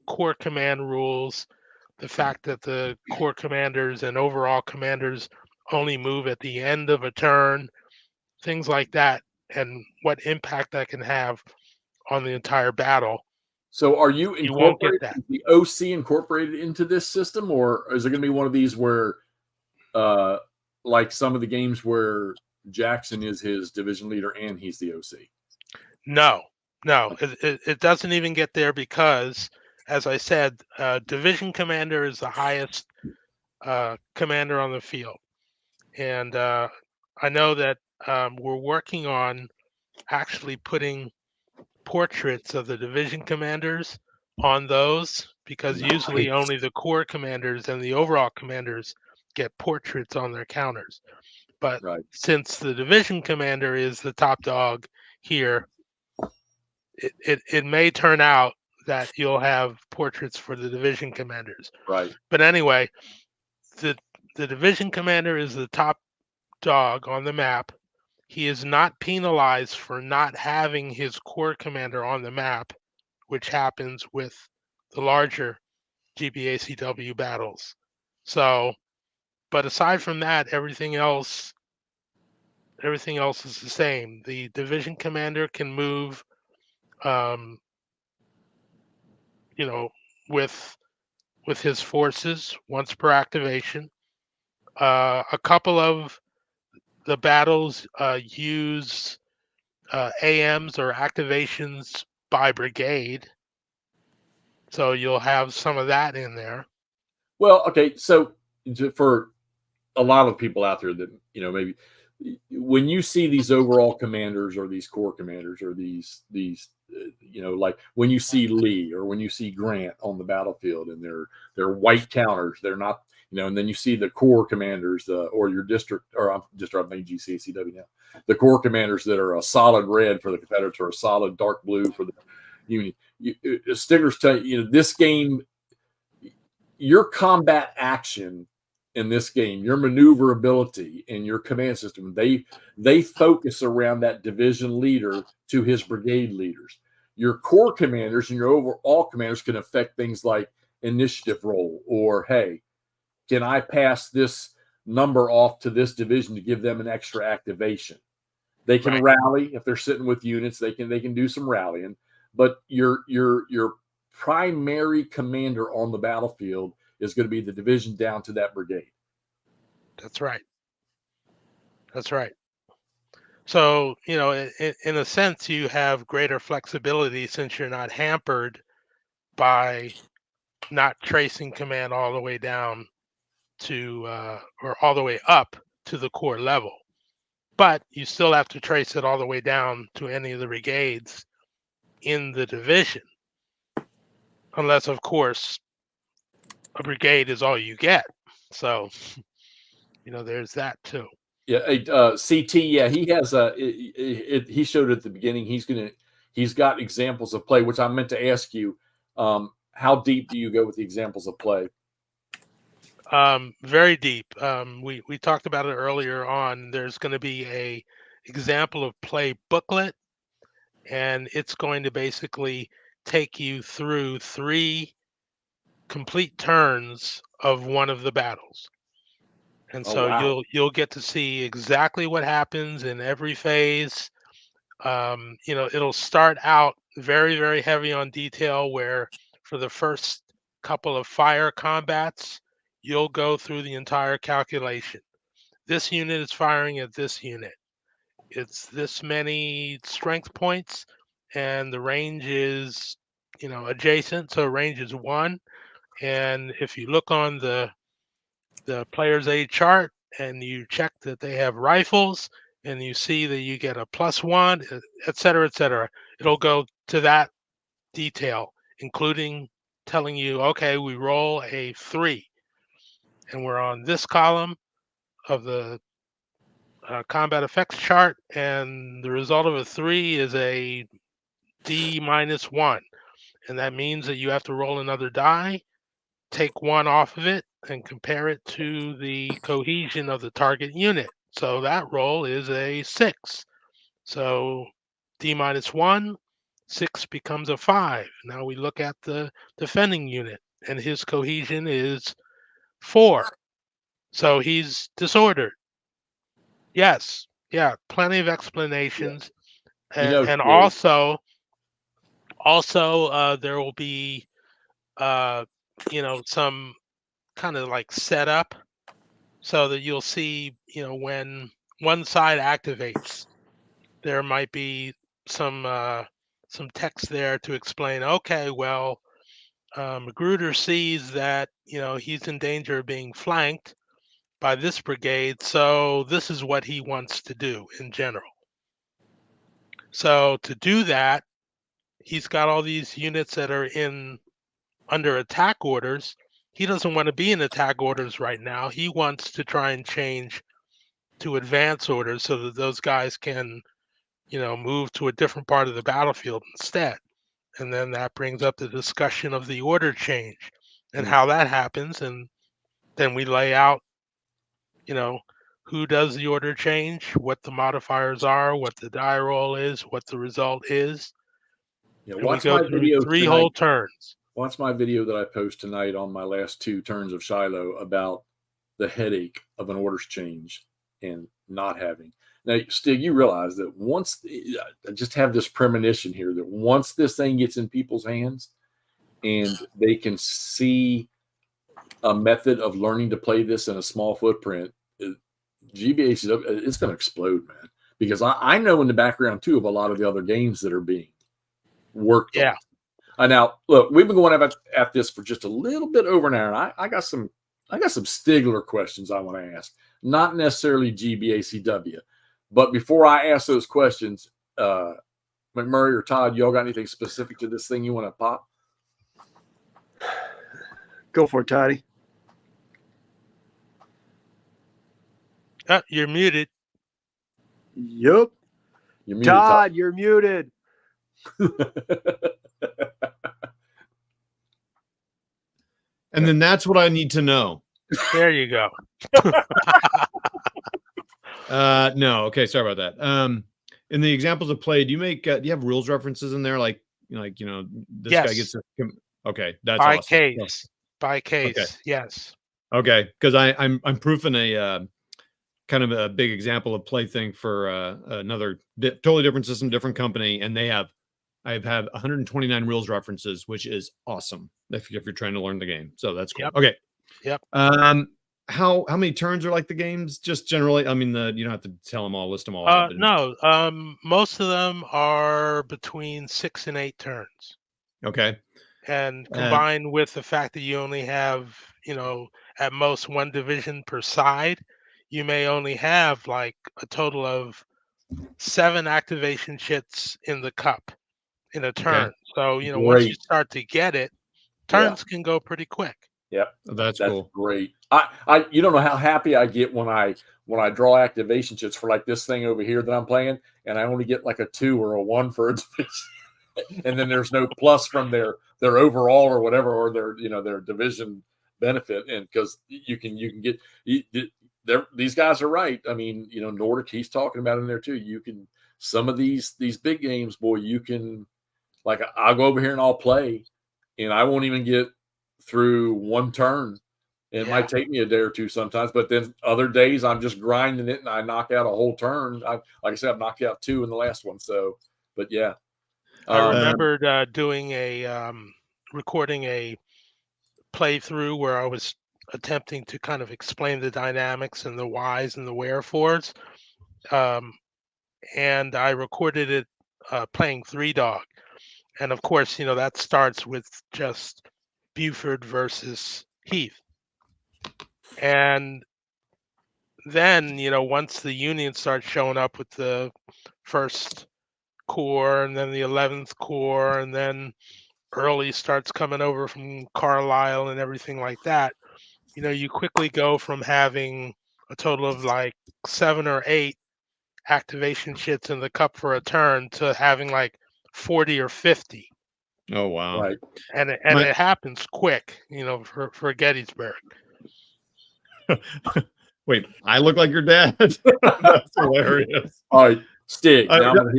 core command rules, the fact that the core commanders and overall commanders only move at the end of a turn, things like that, and what impact that can have on the entire battle. So are you You won't get incorporated, that. is the OC incorporated into this system, or is it going to be one of these where, like some of the games where Jackson is his division leader and he's the OC? No, it doesn't even get there because, as I said, division commander is the highest commander on the field. And I know that we're working on actually putting portraits of the division commanders on those, because usually only the core commanders and the overall commanders get portraits on their counters. But since the division commander is the top dog here, it may turn out that you'll have portraits for the division commanders. Right. But anyway, the division commander is the top dog on the map. He is not penalized for not having his core commander on the map, which happens with the larger GBACW battles. So, but aside from that, everything else is the same. The division commander can move, you know, with his forces once per activation. A couple of the battles use AMs or activations by brigade, so you'll have some of that in there. Well, okay, so for a lot of people out there that, maybe when you see these overall commanders or these core commanders or these like when you see Lee or when you see Grant on the battlefield and they're white counters, they're not, and then you see the core commanders or your district, or I'm thinking GCACW now, the core commanders that are a solid red for the Confederates or a solid dark blue for the Union. Stiglr's tell you, this game, your combat action in this game, your maneuverability and your command system, they focus around that division leader to his brigade leaders. Your core commanders and your overall commanders can affect things like initiative roll, or, hey, can I pass this number off to this division to give them an extra activation? They can rally if they're sitting with units. They can do some rallying, but your primary commander on the battlefield is going to be the division down to that brigade. That's right. So, in a sense, you have greater flexibility since you're not hampered by not tracing command all the way down to, or all the way up to the core level. But you still have to trace it all the way down to any of the brigades in the division. Unless, of course, a brigade is all you get. So, there's that too. Yeah, CT. Yeah, he has he showed at the beginning. He's got examples of play, which I meant to ask you. How deep do you go with the examples of play? Very deep. We talked about it earlier on. There's going to be a example of play booklet, and it's going to basically take you through 3 complete turns of one of the battles. And so you'll get to see exactly what happens in every phase. It'll start out very, very heavy on detail, where for the first couple of fire combats, you'll go through the entire calculation. This unit is firing at this unit. It's this many strength points, and the range is, adjacent. So range is 1. And if you look on the player's aid chart and you check that they have rifles and you see that you get a +1, et cetera, it'll go to that detail, including telling you, okay, we roll a 3 and we're on this column of the combat effects chart, and the result of a 3 is a D -1, and that means that you have to roll another die, take 1 off of it, and compare it to the cohesion of the target unit. So that roll is a 6. So D-1, 6 becomes a 5. Now we look at the defending unit, and his cohesion is 4. So he's disordered. Yes. Yeah. Plenty of explanations. You And know, also there will be some kind of like setup so that you'll see, when one side activates, there might be some text there to explain, okay, well, Magruder sees that he's in danger of being flanked by this brigade, so this is what he wants to do in general. So to do that, he's got all these units that are under attack orders. He doesn't want to be in attack orders right now. He wants to try and change to advance orders so that those guys can, move to a different part of the battlefield instead. And then that brings up the discussion of the order change and how that happens. And then we lay out, who does the order change, what the modifiers are, what the die roll is, what the result is. Yeah, And we go through 3 whole turns. Watch my video that I post tonight on my last 2 turns of Shiloh about the headache of an orders change and not having. Now, Stig, you realize that once I just have this premonition here that once this thing gets in people's hands and they can see a method of learning to play this in a small footprint, GBACW, it's going to explode, man. Because I know in the background too of a lot of the other games that are being worked on. Now, look, we've been going at this for just a little bit over an hour. I got some Stiglr questions I want to ask, not necessarily GBACW. But before I ask those questions, McMurray or Todd, y'all got anything specific to this thing you want to pop? Go for it, Toddy. You're muted. Yep. You're muted, Todd, you're muted. And then that's what I need to know. There you go. No, okay, sorry about that. In the examples of play, do you have rules references in there, like this Yes. guy gets okay, that's by awesome. case, by case, Okay. yes. Okay, because I'm proofing a kind of a big example of play thing for another totally different system, different company, and I've had 129 rules references, which is awesome if you're trying to learn the game. So that's cool. Yep. Okay. Yep. How many turns are like the games? Just generally, I mean, you don't have to tell them all, list them all out. No. Most of them are between 6 and 8 turns. Okay. And combined with the fact that you only have, at most 1 division per side, you may only have like a total of 7 activation chits in the cup in a turn. Okay. So, once you start to get it, turns can go pretty quick. Yep. That's cool. Great. You don't know how happy I get when I draw activation chits for like this thing over here that I'm playing, and I only get like a 2 or a 1 for a division. And then there's no plus from their overall or whatever, or their division benefit. And because you can get these guys are right. I mean, Nordic, he's talking about in there too. You can, some of these big games, boy, you can, like, I'll go over here and I'll play, and I won't even get through 1 turn. It might take me a day or 2 sometimes, but then other days I'm just grinding it and I knock out a whole turn. Like I said, I've knocked out 2 in the last one. So, but yeah. I remembered recording a playthrough where I was attempting to kind of explain the dynamics and the whys and the wherefores. And I recorded it playing 3 Dog. And of course, that starts with just Buford versus Heath. And then, once the Union starts showing up with the 1st Corps and then the 11th Corps, and then Early starts coming over from Carlisle and everything like that, you quickly go from having a total of like 7 or 8 activation chits in the cup for a turn to having like 40 or 50. Oh, wow. Right. And it happens quick, for Gettysburg. Wait, I look like your dad? That's hilarious. All right. Stig. Now I'm gonna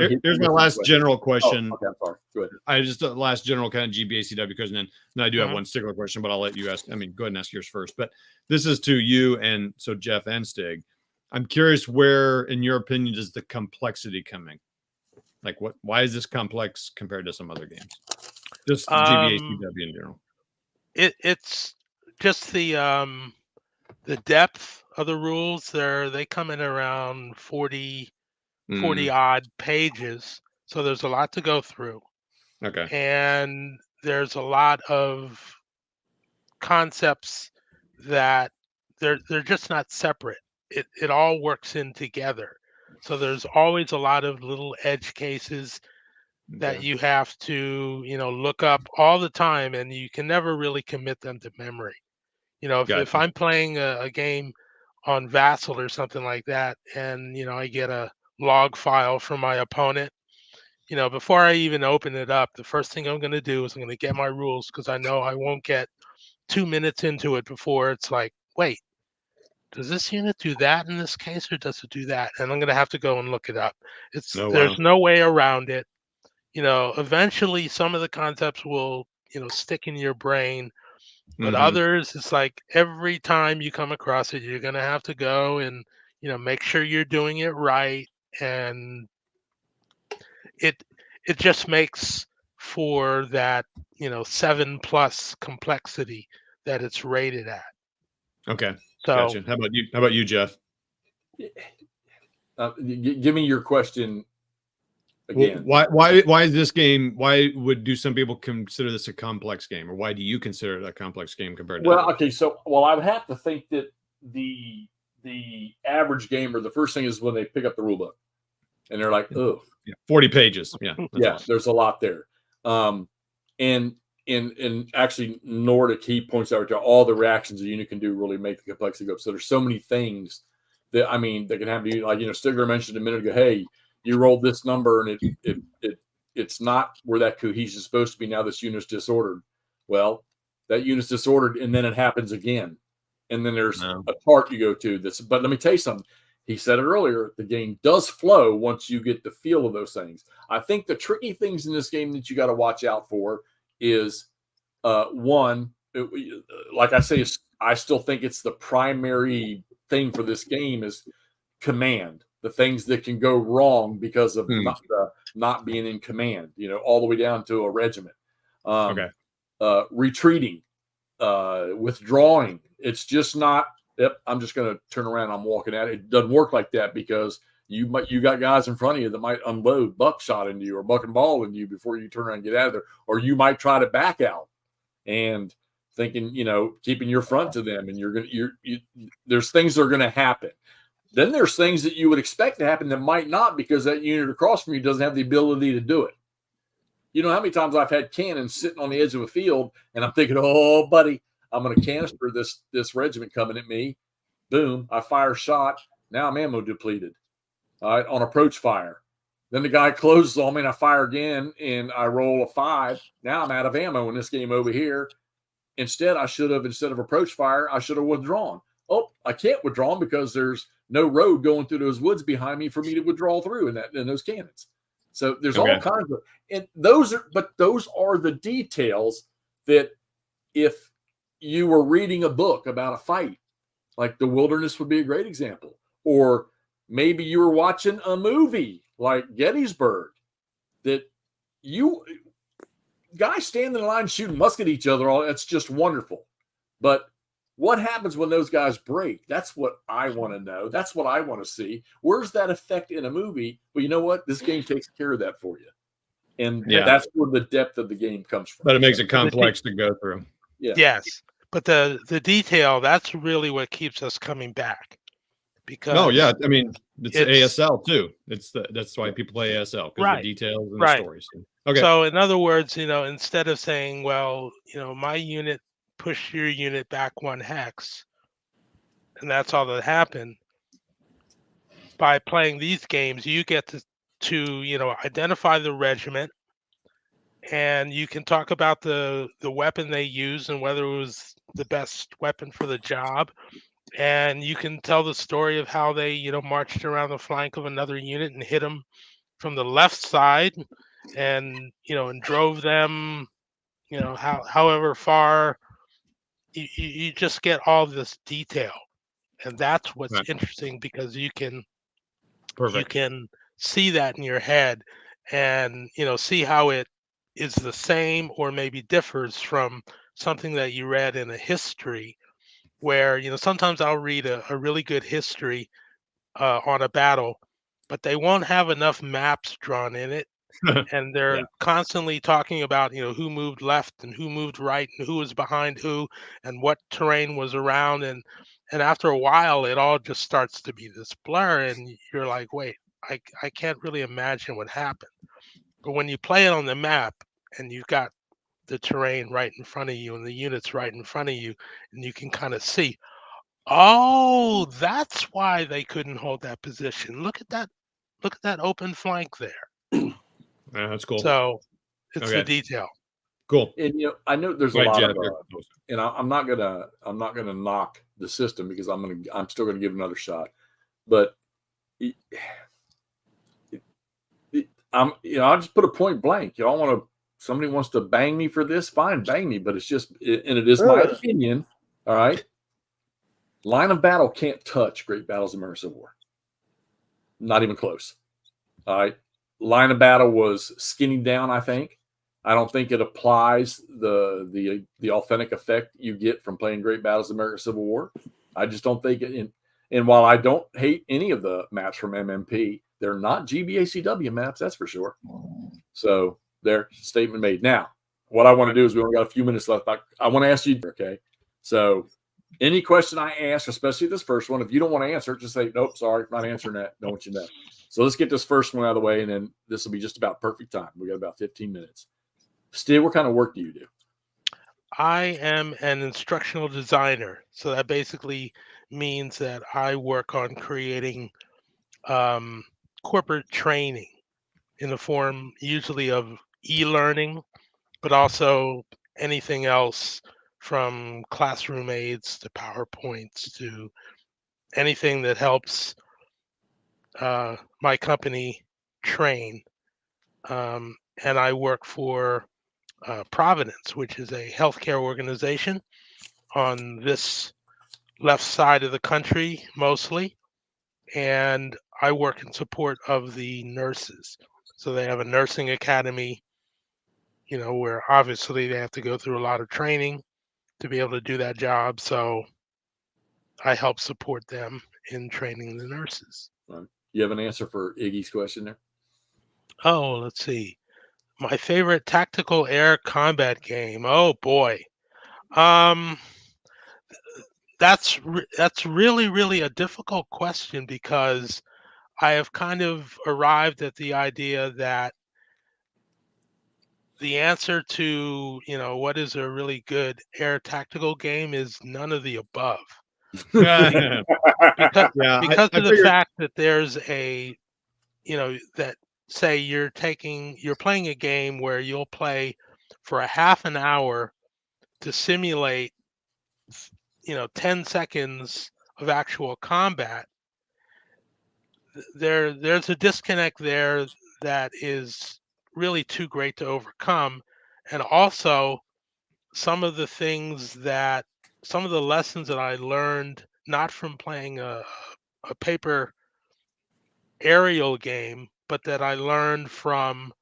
hit here's you my with last the general question. question. Oh, okay, I'm sorry. Go ahead. I just last general kind of GBACW question, and then I do have one Stiglr question, but I'll let you ask. I mean, go ahead and ask yours first. But this is to you, and so Jeff and Stig. I'm curious, where, in your opinion, does the complexity coming? Like, what? Why is this complex compared to some other games? Just GBACW in general. It's just the depth of the rules. They come in around 40 odd pages, so there's a lot to go through. Okay. And there's a lot of concepts that they're just not separate. It all works in together. So there's always a lot of little edge cases that you have to, look up all the time, and you can never really commit them to memory. If I'm playing a game on Vassal or something like that, and I get a log file from my opponent, before I even open it up, the first thing I'm going to do is I'm going to get my rules, because I know I won't get 2 minutes into it before it's like, wait, does this unit do that in this case, or does it do that? And I'm going to have to go and look it up. There's no way around it. Eventually some of the concepts will, stick in your brain, but others, it's like every time you come across it, you're going to have to go and, make sure you're doing it right. And it just makes for that, 7+ complexity that it's rated at. Okay. So, gotcha. How about you, Jeff? Give me your question again. Well, why is this game? Why do some people consider this a complex game, or why do you consider it a complex game compared to? Well, okay, so I would have to think that the average gamer, the first thing is when they pick up the rule book, and they're like, "Oh, 40 pages." Yeah, there's a lot there. And actually, Nordic, he points out to all the reactions a unit can do really make the complexity go up. So there's so many things that that can happen to you. Like Stiglr mentioned a minute ago, hey, you rolled this number and it's not where that cohesion is supposed to be. Now this unit's disordered. Well, that unit's disordered, and then it happens again. And then there's a chart you go to. But let me tell you something. He said it earlier. The game does flow once you get the feel of those things. I think the tricky things in this game that you got to watch out for is one, like I say, I still think it's the primary thing for this game is command. The things that can go wrong because of not being in command, all the way down to a regiment. Retreating, withdrawing. It's just not, I'm just going to turn around, I'm walking out. It doesn't work like that because you got guys in front of you that might unload buckshot into you or buck and ball into you before you turn around and get out of there. Or you might try to back out and thinking, keeping your front to them, and there's things that are going to happen. Then there's things that you would expect to happen that might not, because that unit across from you doesn't have the ability to do it. You know how many times I've had cannons sitting on the edge of a field, and I'm thinking, oh, buddy, I'm going to canister this regiment coming at me. Boom, I fire a shot. Now I'm ammo depleted. All right, on approach fire. Then the guy closes on me, and I fire again, and I roll a 5. Now I'm out of ammo in this game over here. Instead of approach fire, I should have withdrawn. Oh, I can't withdraw because there's no road going through those woods behind me for me to withdraw through in those cannons. So there's all kinds of, and those are the details that if you were reading a book about a fight, like The Wilderness would be a great example, or maybe you were watching a movie like Gettysburg, that guys standing in line shooting musket at each other, that's just wonderful. But what happens when those guys break? That's what I want to know. That's what I want to see. Where's that effect in a movie? Well, you know what? This game takes care of that for you. And that's where the depth of the game comes from. But it makes it complex to go through. Yeah. Yes. But the detail, that's really what keeps us coming back. Because I mean, it's ASL too. That's why people play ASL, because the details and the stories. Okay. So in other words, instead of saying, well, my unit pushed your unit back 1 hex, and that's all that happened, by playing these games, you get to identify the regiment, and you can talk about the weapon they used and whether it was the best weapon for the job. and you can tell the story of how they, marched around the flank of another unit and hit them from the left side, and and drove them, however far. You just get all this detail, and that's what's Right. interesting, because you can Perfect. see that in your head, and see how it is the same or maybe differs from something that you read in a history, where sometimes I'll read a really good history on a battle, but they won't have enough maps drawn in it, and they're Yeah. constantly talking about who moved left and who moved right and who was behind who and what terrain was around, and after a while it all just starts to be this blur, and you're like, wait, I can't really imagine what happened. But when you play it on the map and you've got the terrain right in front of you and the units right in front of you, and you can kind of see, oh, that's why they couldn't hold that position. Look at that open flank there. Yeah, that's cool. So it's the Okay. detail. Cool. And I know there's a Right, lot Jeff, of, you're and I'm not gonna knock the system, because I'm still gonna give it another shot. But I'll just put a point blank. Y'all want to? Somebody wants to bang me for this? Fine, bang me. But it's just, and it is my opinion. All right. Line of battle can't touch Great Battles of American Civil War. Not even close. All right. Line of battle was skinny down, I think. I don't think it applies the authentic effect you get from playing Great Battles of American Civil War. I just don't think it. And while I don't hate any of the maps from MMP, they're not GBACW maps, that's for sure. So their statement made. Now, what I want to do is, we only got a few minutes left. I want to ask you, okay? So any question I ask, especially this first one, if you don't want to answer it, just say, nope, sorry, not answering that. Don't want you to know. So let's get this first one out of the way, and then this will be just about perfect time. We got about 15 minutes. Steve, what kind of work do you do? I am an instructional designer. So that basically means that I work on creating corporate training in the form usually of e-learning, but also anything else from classroom aids to PowerPoints to anything that helps my company train. And I work for Providence, which is a healthcare organization on this left side of the country mostly. And I work in support of the nurses. So they have a nursing academy, where obviously they have to go through a lot of training to be able to do that job. So I help support them in training the nurses. You have an answer for Iggy's question there? Oh, let's see. My favorite tactical air combat game. Oh boy. Um that's really a difficult question, because I have kind of arrived at the idea that the answer to, what is a really good air tactical game is none of the above. Yeah, Because I of the figured. fact that there's a, that, say you're playing a game where you'll play for a half an hour to simulate 10 seconds of actual combat. There's a disconnect there that is really too great to overcome. And also, some of the lessons that I learned, not from playing a paper aerial game, but that I learned from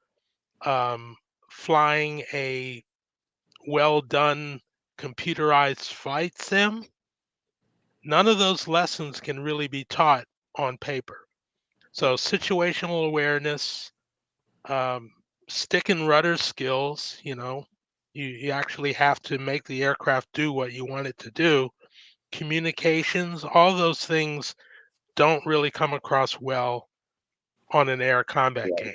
flying a well done computerized flight sim. None of those lessons can really be taught on paper. So situational awareness, stick and rudder skills, you actually have to make the aircraft do what you want it to do. Communications, all those things don't really come across well on an air combat game.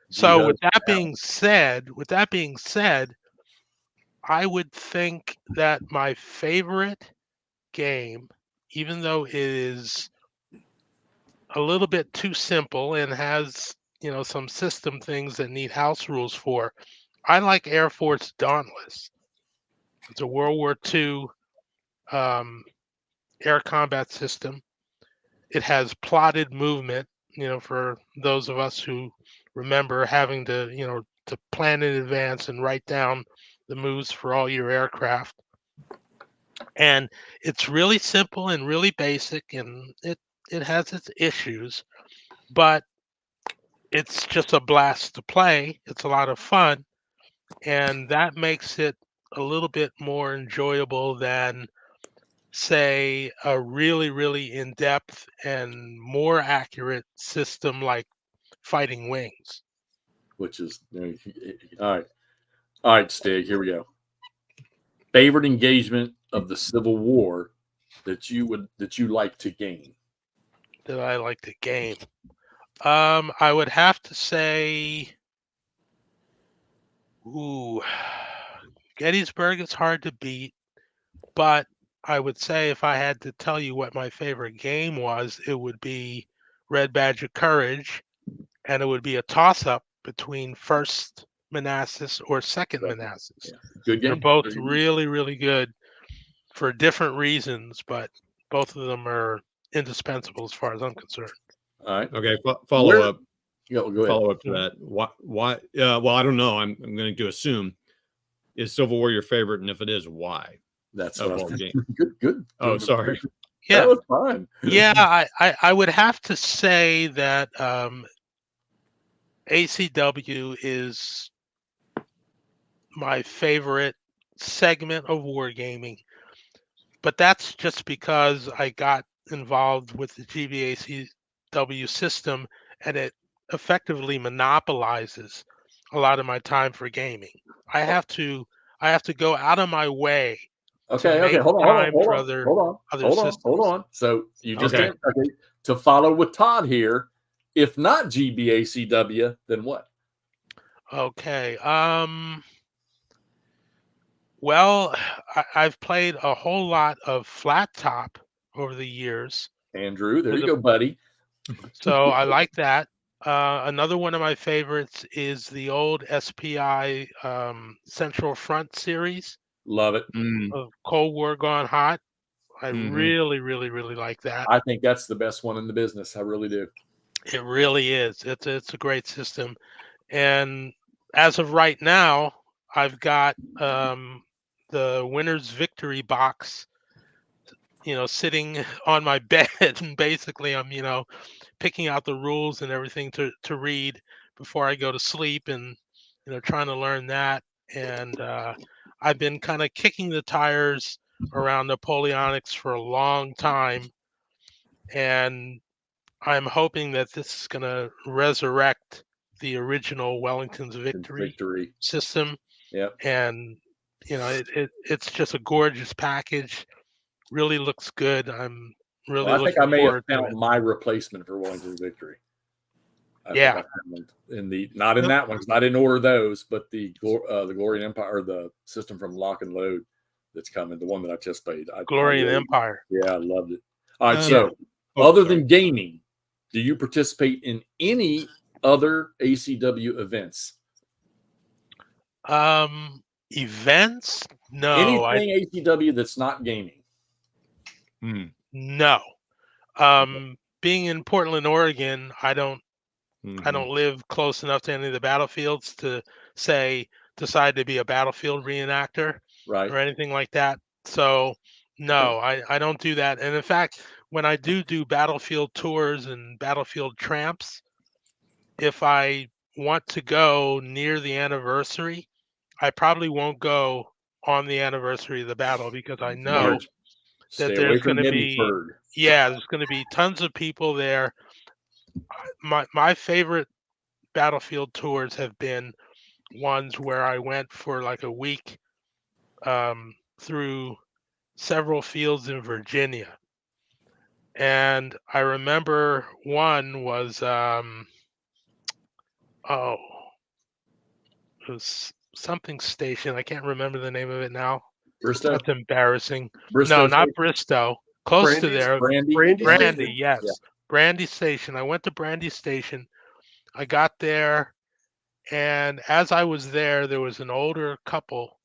So with that being said, I would think that my favorite game, even though it is a little bit too simple and has, some system things that need house rules for, I like Air Force Dauntless. It's a World War II air combat system. It has plotted movement, for those of us who remember having to, to plan in advance and write down the moves for all your aircraft. And it's really simple and really basic, and it has its issues, but it's just a blast to play. It's a lot of fun, and that makes it a little bit more enjoyable than, say, a really, really in-depth and more accurate system like Fighting Wings. Which is all right, Stig. Here we go. Favorite engagement of the Civil War that you like to game? That I like to game. I would have to say, Gettysburg is hard to beat, but I would say if I had to tell you what my favorite game was, it would be Red Badge of Courage, and it would be a toss-up between First Manassas or Second Manassas. Yeah. Good game. They're both really, really good for different reasons, but both of them are indispensable as far as I'm concerned. All right. Okay. Follow up. Go ahead. Follow up to that. Why? Well, I don't know. I'm going to assume, is Civil War your favorite, and if it is, why? That's of what all game. Good. Oh, sorry. Yeah, that was fine. Yeah, I would have to say that ACW is my favorite segment of wargaming, but that's just because I got involved with the GBACW system, and it effectively monopolizes a lot of my time for gaming. I have to go out of my way. Okay. Hold on. So you just to follow with Todd here. If not GBACW, then what? Okay. Well, I've played a whole lot of flat top over the years. Andrew, there you go, buddy. So I like that. Another one of my favorites is the old SPI Central Front series. Love it. Of Cold War Gone Hot. I really, really, really like that. I think that's the best one in the business. I really do. It really is. It's a great system. And as of right now, I've got the Winner's Victory box, sitting on my bed, and basically I'm, picking out the rules and everything to read before I go to sleep, and trying to learn that. And I've been kind of kicking the tires around Napoleonics for a long time, and I'm hoping that this is going to resurrect the original Wellington's Victory system. Yep. And it's just a gorgeous package. Really looks good. I'm really I think I may have found it. my replacement for Wellington's Victory. I yeah. think I found in the not in that one, because I didn't order those, but the Glory and Empire, or the system from Lock and Load that's coming, the one that I just played. Glory and Empire. Yeah, I loved it. All right, so other than gaming, do you participate in any other ACW events? Events? No. Anything ACW that's not gaming? No. Being in Portland, Oregon, I don't live close enough to any of the battlefields to decide to be a battlefield reenactor, right, or anything like that. So no, I don't do that. And in fact, when I do battlefield tours and battlefield tramps, if I want to go near the anniversary, I probably won't go on the anniversary of the battle, because I know that there's going to be there's going to be tons of people there. My favorite battlefield tours have been ones where I went for like a week through several fields in Virginia. And I remember one was it was something station. I can't remember the name of it now. Bristow? That's embarrassing. Bristow no, not Bristow. Close to there. Brandy, yes. Yeah. Brandy Station. I went to Brandy Station. I got there, and as I was there was an older couple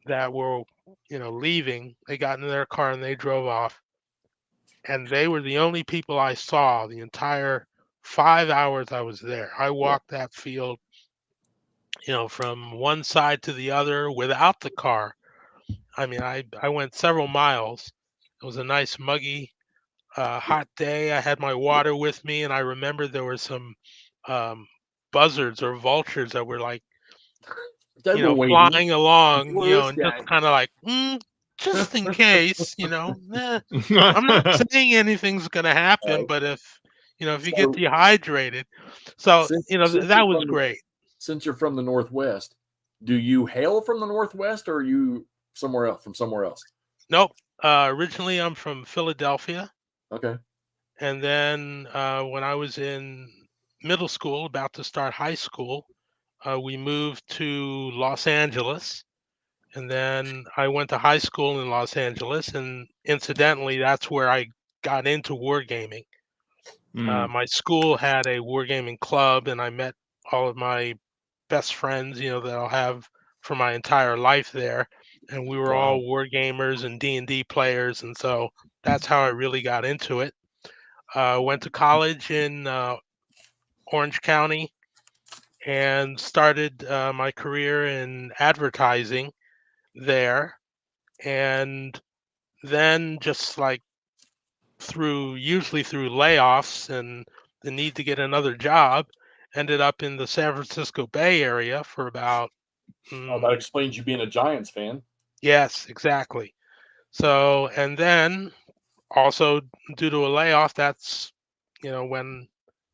that were, leaving. They got into their car and they drove off. and they were the only people I saw the entire 5 hours I was there. I walked that field, from one side to the other without the car. I mean, I went several miles. It was a nice muggy, hot day. I had my water with me, and I remember there were some um, buzzards or vultures that were like, They were waiting. flying along, Who is and this just guy? kind of like, just in case, I'm not saying anything's gonna happen, but if you get So dehydrated, so since that was great. since you're from the Northwest, do you hail from the Northwest, or are you somewhere else? From somewhere else? Nope. Originally, I'm from Philadelphia, Okay. and then when I was in middle school, about to start high school, we moved to Los Angeles, and then I went to high school in Los Angeles, and incidentally, that's where I got into wargaming. My school had a wargaming club, and I met all of my best friends, that I'll have for my entire life there, and we were all Wow. wargamers and D&D players, and so that's how I really got into it. Went to college in Orange County and started my career in advertising there, and then just like usually through layoffs and the need to get another job, ended up in the San Francisco Bay Area for about Oh, that explains you being a Giants fan. yes, exactly. So, and then also due to a layoff, that's when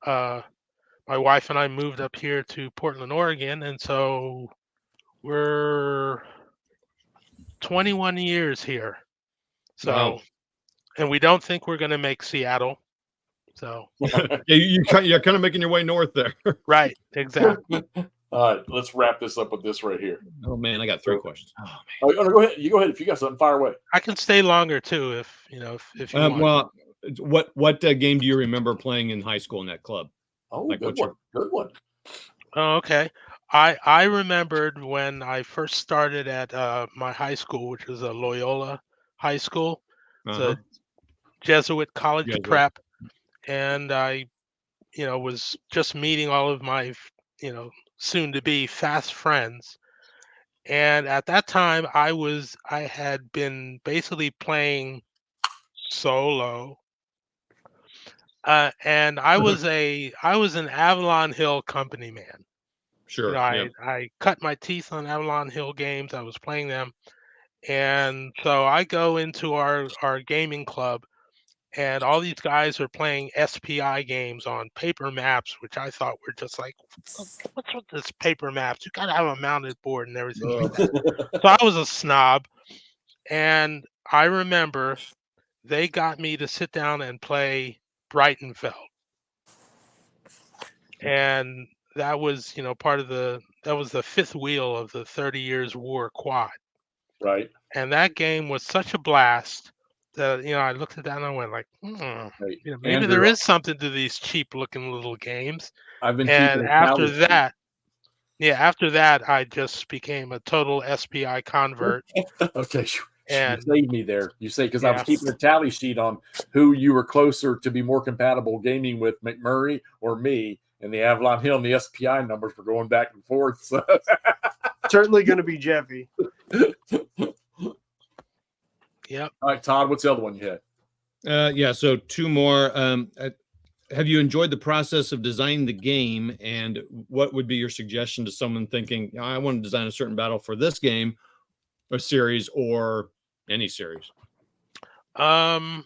my wife and I moved up here to Portland, Oregon, and so we're 21 years here. So, Wow. and we don't think we're going to make Seattle. So, You're kind of making your way north there. right, exactly. All right, let's wrap this up with this right here. Oh man, I got 3 questions. Oh, go ahead. You go ahead if you got something. Fire away. I can stay longer too if you want. Well, what game do you remember playing in high school in that club? Oh, Like, good one. Good one. Oh, okay. I remembered when I first started at my high school, which was a Loyola high school. It's a Jesuit college prep, and I, was just meeting all of my, soon to be fast friends. And at that time, I had been basically playing solo, and I was an Avalon Hill company man. Sure. I cut my teeth on Avalon Hill games. I was playing them. And so I go into our gaming club, and all these guys are playing SPI games on paper maps, which I thought were just like, what's with this paper maps? You got to have a mounted board and everything like that. So I was a snob. And I remember they got me to sit down and play Brightonfeld. And that was, that was the fifth wheel of the 30 Years War quad. Right. And that game was such a blast that, I looked at that and I went like, maybe Andrew, there is something to these cheap looking little games. I've been And keeping after that, I just became a total SPI convert. Okay. And you saved me there. You say, because I was Yeah. keeping a tally sheet on who you were closer to be more compatible gaming with, McMurray or me, and the Avalon Hill and the SPI numbers were going back and forth. So Certainly going to be Jeffy. Yep. All right, Todd, what's the other one you had? Yeah, so 2 more. Have you enjoyed the process of designing the game, and what would be your suggestion to someone thinking, I want to design a certain battle for this game, a series, or any series? Yeah,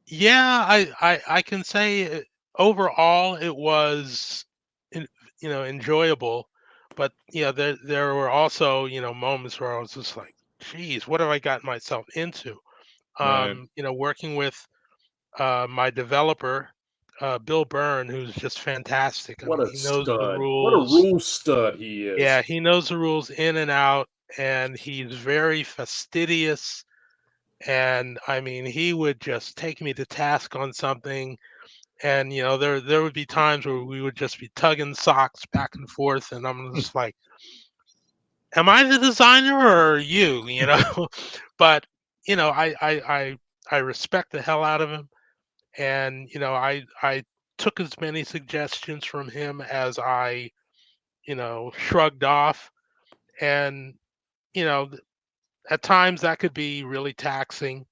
I can say overall it was enjoyable, but there were also moments where I was just like, geez, what have I gotten myself into? Right. Working with my developer, Bill Byrne, who's just fantastic. What a He knows the stud. rules. What a rule stud he is. Yeah, he knows the rules in and out, and he's very fastidious. And I mean, he would just take me to task on something, and there would be times where we would just be tugging socks back and forth, and I'm just like, am I the designer or are you? But I I respect the hell out of him, and I took as many suggestions from him as I shrugged off, and at times that could be really taxing,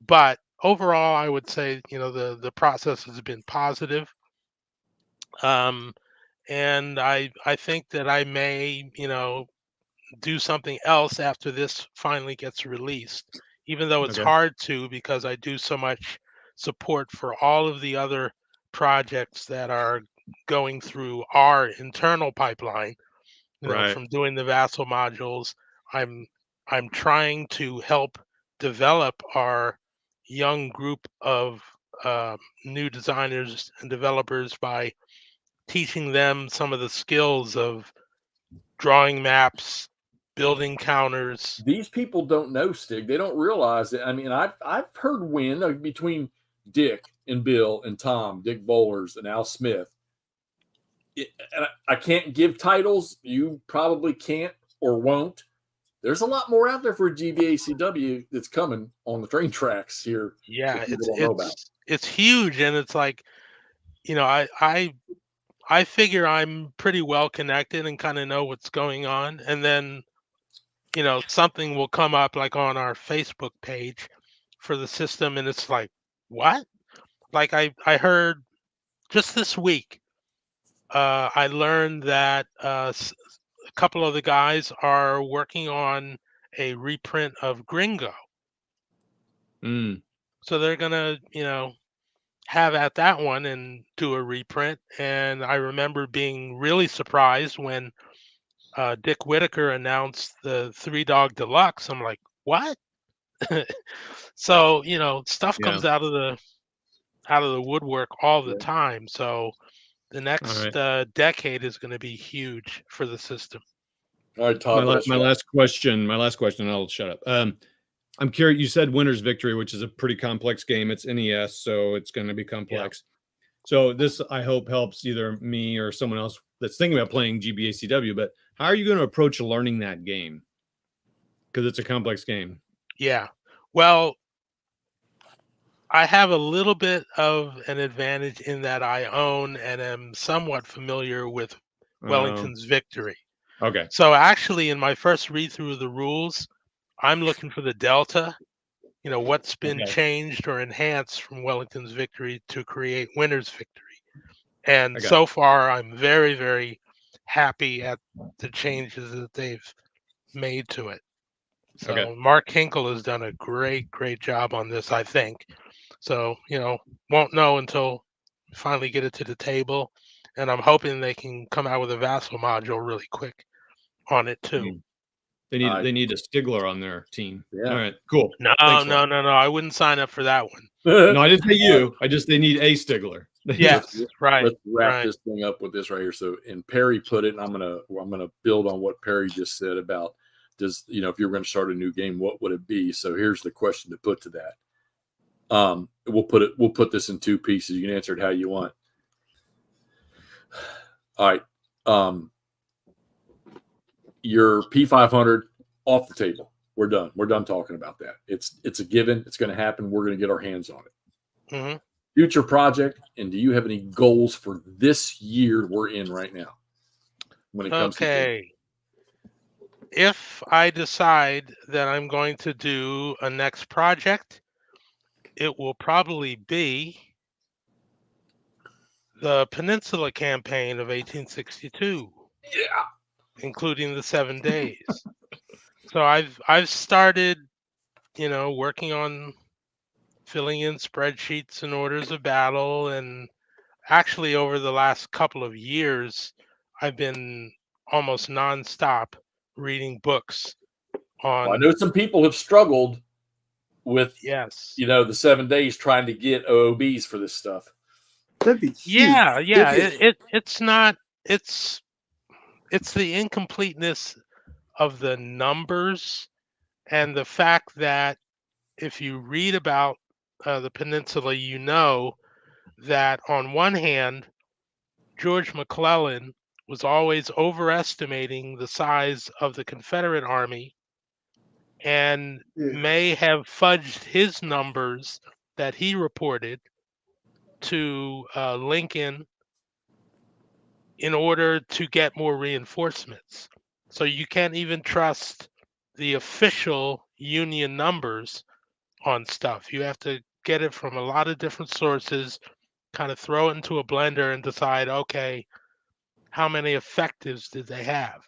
but overall I would say the process has been positive. um and I think that I may do something else after this finally gets released, even though it's Okay. hard to, because I do so much support for all of the other projects that are going through our internal pipeline. Right. From doing the Vassal modules, I'm trying to help develop our young group of new designers and developers by teaching them some of the skills of drawing maps, building counters. These people don't know, Stig. They don't realize it. I mean, I've heard between Dick and Bill and Tom, Dick Bowlers and Al Smith. And I can't give titles. You probably can't or won't. There's a lot more out there for GBACW that's coming on the train tracks here. Yeah, it's huge, and it's like, I figure I'm pretty well connected and kind of know what's going on, and then something will come up like on our Facebook page for the system, and it's like, what? Like I heard just this week, I learned that a couple of the guys are working on a reprint of Gringo. So they're gonna, have at that one and do a reprint. And I remember being really surprised when Dick Whitaker announced the Three Dog Deluxe. I'm like, what? So stuff comes out of the woodwork all the time. So the next decade is going to be huge for the system. All right, Todd. My last question. I'll shut up. I'm curious. You said Winner's Victory, which is a pretty complex game. It's NES, so it's going to be complex. Yeah. So this, I hope, helps either me or someone else that's thinking about playing GBACW. But how are you going to approach learning that game? Because it's a complex game. Yeah. Well, I have a little bit of an advantage in that I own and am somewhat familiar with Wellington's Victory. Okay. So actually, in my first read through of the rules, I'm looking for the delta, what's been changed or enhanced from Wellington's Victory to create Winner's Victory. And so far, I'm very, very happy at the changes that they've made to it. So Mark Hinkle has done a great, great job on this, I think. So, won't know until finally get it to the table. And I'm hoping they can come out with a Vassal module really quick on it too. They need a Stiglr on their team. Yeah. All right, cool. No. I wouldn't sign up for that one. No, I didn't say you. They need a Stiglr. Yes, right. Let's wrap this thing up with this right here. So, and Perry put it, and I'm gonna build on what Perry just said about if you're going to start a new game, what would it be? So here's the question to put to that. We'll put this in two pieces. You can answer it how you want. All right. Your P500 off the table. We're done. We're done talking about that. It's a given. It's going to happen. We're going to get our hands on it. Mm-hmm. Future project, and do you have any goals for this year we're in right now? When it comes to if I decide that I'm going to do a next project, it will probably be the Peninsula campaign of 1862. Yeah. Including the 7 days. So I've started, working on filling in spreadsheets and orders of battle, and actually over the last couple of years, I've been almost nonstop reading books on. Well, I know some people have struggled with the 7 days trying to get OOBs for this stuff. That'd be huge. Yeah. It's the incompleteness of the numbers and the fact that if you read about the peninsula, that on one hand, George McClellan was always overestimating the size of the Confederate army, and Yeah. may have fudged his numbers that he reported to Lincoln in order to get more reinforcements. So you can't even trust the official Union numbers on stuff. You have to get it from a lot of different sources, kind of throw it into a blender and decide, okay, how many effectives did they have?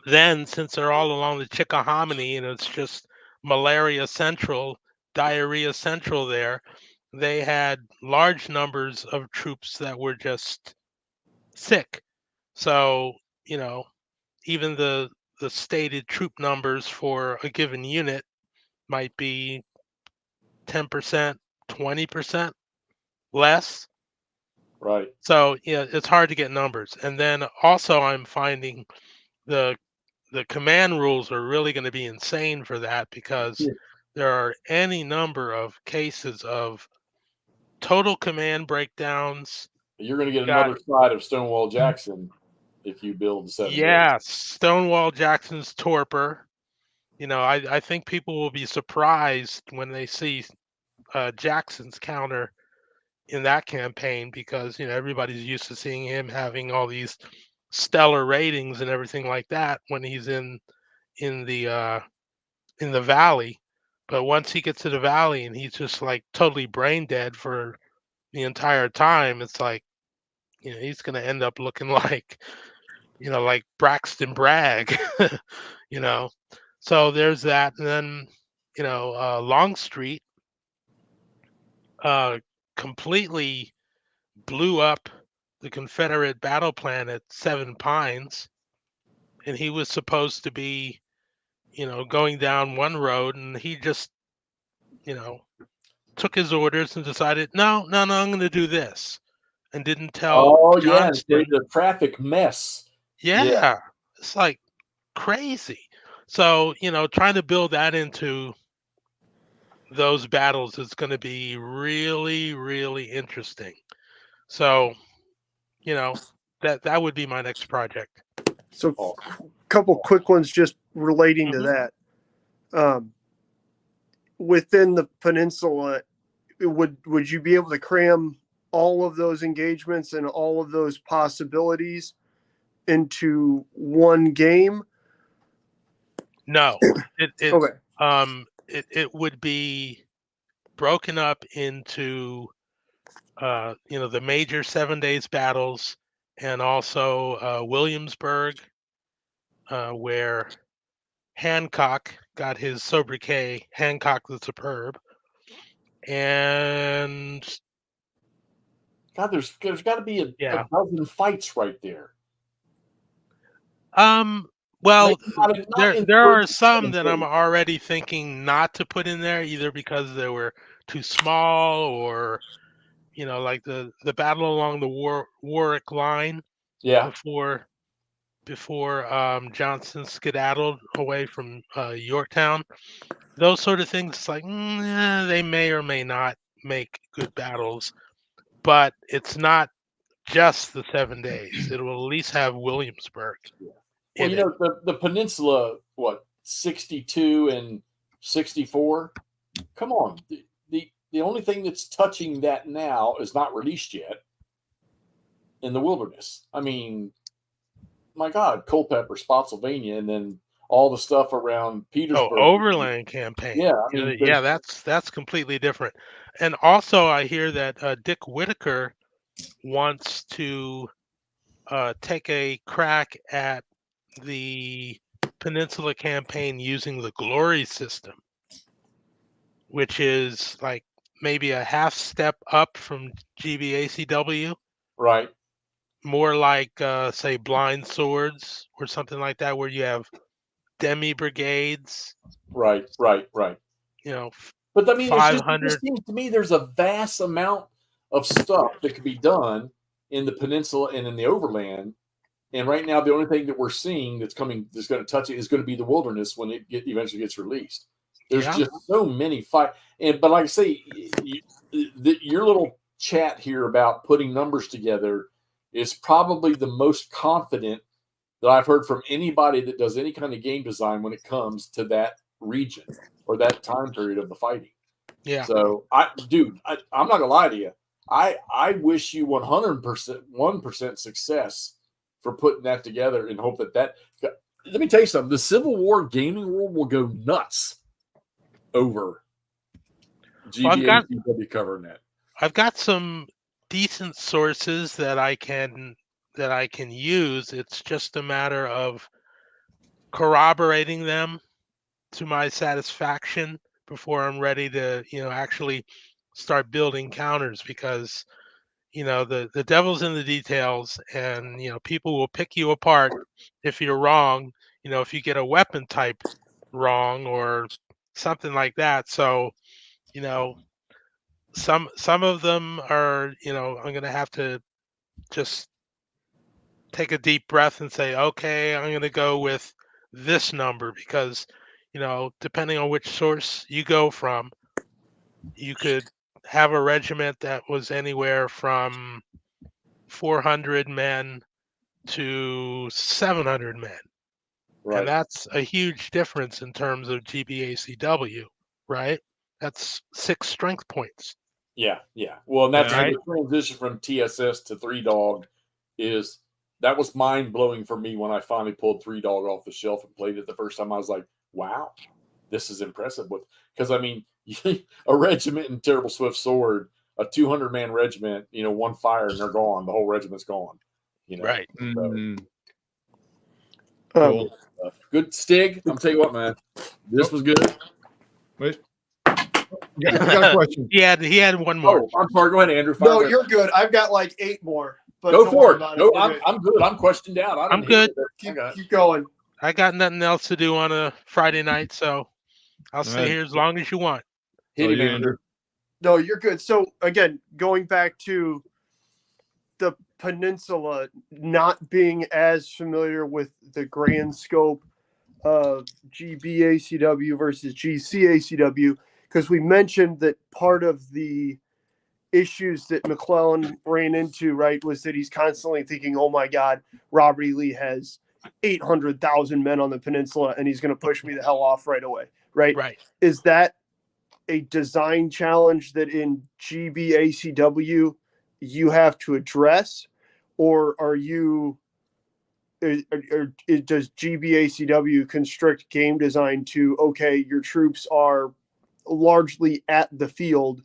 Then, since they're all along the Chickahominy and it's just malaria central, diarrhea central there, they had large numbers of troops that were just sick. So, even the stated troop numbers for a given unit might be 10%, 20% less. Right. So, it's hard to get numbers. And then also I'm finding the command rules are really going to be insane for that, because there are any number of cases of total command breakdowns. You're going to get Got another side of Stonewall Jackson if you build the 7 days. Yeah, Stonewall Jackson's torpor. I think people will be surprised when they see Jackson's counter in that campaign, because everybody's used to seeing him having all these stellar ratings and everything like that when he's in the valley. But once he gets to the valley and he's just like totally brain dead for the entire time, it's like he's going to end up looking like Braxton Bragg. you know so there's that. And then Longstreet completely blew up the Confederate battle plan at Seven Pines, and he was supposed to be going down one road, and he just took his orders and decided, no, I'm going to do this, and didn't tell Oh, yeah. And Johnston. created a traffic mess. Yeah, it's like crazy. So, trying to build that into those battles is going to be really, really interesting. So, that would be my next project. So, couple quick ones just relating to Mhm. that. Within the peninsula, would you be able to cram all of those engagements and all of those possibilities into one game? No, Okay. it would be broken up into the major 7 days battles, and also Williamsburg, where Hancock got his sobriquet, Hancock the Superb. And God, there's got to be a dozen fights right there. well, Not in there are 37 some that I'm days. already thinking not to put in there, either because they were too small, or like the battle along the Warwick line Yeah. before Johnson skedaddled away from Yorktown. Those sort of things, it's like they may or may not make good battles, but it's not just the 7 days. It will at least have Williamsburg. Well, the peninsula, 62 and 64? Come on. The only thing that's touching that now is not released yet in the Wilderness. I mean, my God, Culpeper, Spotsylvania, and then all the stuff around Petersburg. Overland campaign. Yeah, I mean, that's completely different. And also, I hear that Dick Whitaker wants to take a crack at the Peninsula campaign using the Glory system, which is like maybe a half step up from GBACW. Right. More like, say, Blind Swords or something like that, where you have demi brigades. Right. But I mean, it just seems to me there's a vast amount of stuff that could be done in the peninsula and in the overland. And right now, the only thing that we're seeing that's going to touch it is going to be the Wilderness when it eventually gets released. There's just so many fights. But like I say, your little chat here about putting numbers together is probably the most confident that I've heard from anybody that does any kind of game design when it comes to that region or that time period of the fighting. Yeah. So I'm not gonna lie to you. I wish you 1% success for putting that together and hope that. Let me tell you something. The Civil War gaming world will go nuts over GBACW covering that. I've got some decent sources that I can use. It's just a matter of corroborating them to my satisfaction before I'm ready to, actually start building counters, because the devil's in the details, and people will pick you apart if you're wrong, if you get a weapon type wrong or something like that. So some of them are, I'm going to have to just take a deep breath and say, okay, I'm going to go with this number, because depending on which source you go from, you could have a regiment that was anywhere from 400 men to 700 men. Right. And that's a huge difference in terms of GBACW, right? That's 6 strength points. Yeah. Well, and that's Right. the transition from TSS to 3-Dog that was mind blowing for me when I finally pulled 3-Dog off the shelf and played it the first time. I was like, wow, this is impressive. Because I mean, a regiment in Terrible Swift Sword, a 200-man regiment, one fire and they're gone. The whole regiment's gone. Right. So, Cool. good Stig. I'm telling you what, man, this was good. Wait. You got a question. He had one more. Oh, I'm sorry. Go ahead, Andrew. No, you're good. I've got like 8 more. But go for it. No, We're I'm good. I'm questioned down. I'm good. Keep going. I got nothing else to do on a Friday night, so I'll stay here as long as you want. Hit him, Andrew. No, you're good. So again, going back to the peninsula, not being as familiar with the grand scope of GBACW versus GCACW, because we mentioned that part of the issues that McClellan ran into, right, was that he's constantly thinking, oh my God, Robert E. Lee has 800,000 men on the peninsula and he's going to push me the hell off right away, right? Right. Is that a design challenge that in GBACW you have to address, or does GBACW constrict game design to, okay, your troops are largely at the field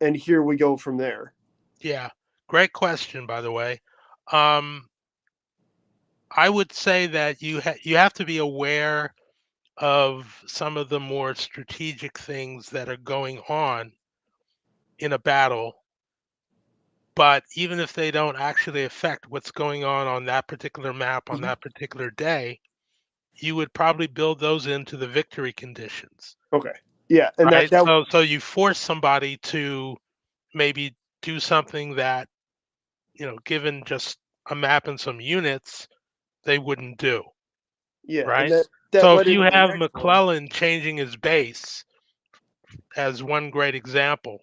and here we go from there? Yeah, great question, by the way. I would say that you have to be aware of some of the more strategic things that are going on in a battle, but even if they don't actually affect what's going on that particular map on that particular day, you would probably build those into the victory conditions. Okay. Yeah, and right? So you force somebody to maybe do something that, given just a map and some units, they wouldn't do. Yeah. Right. That so if you have McClellan changing his base as one great example,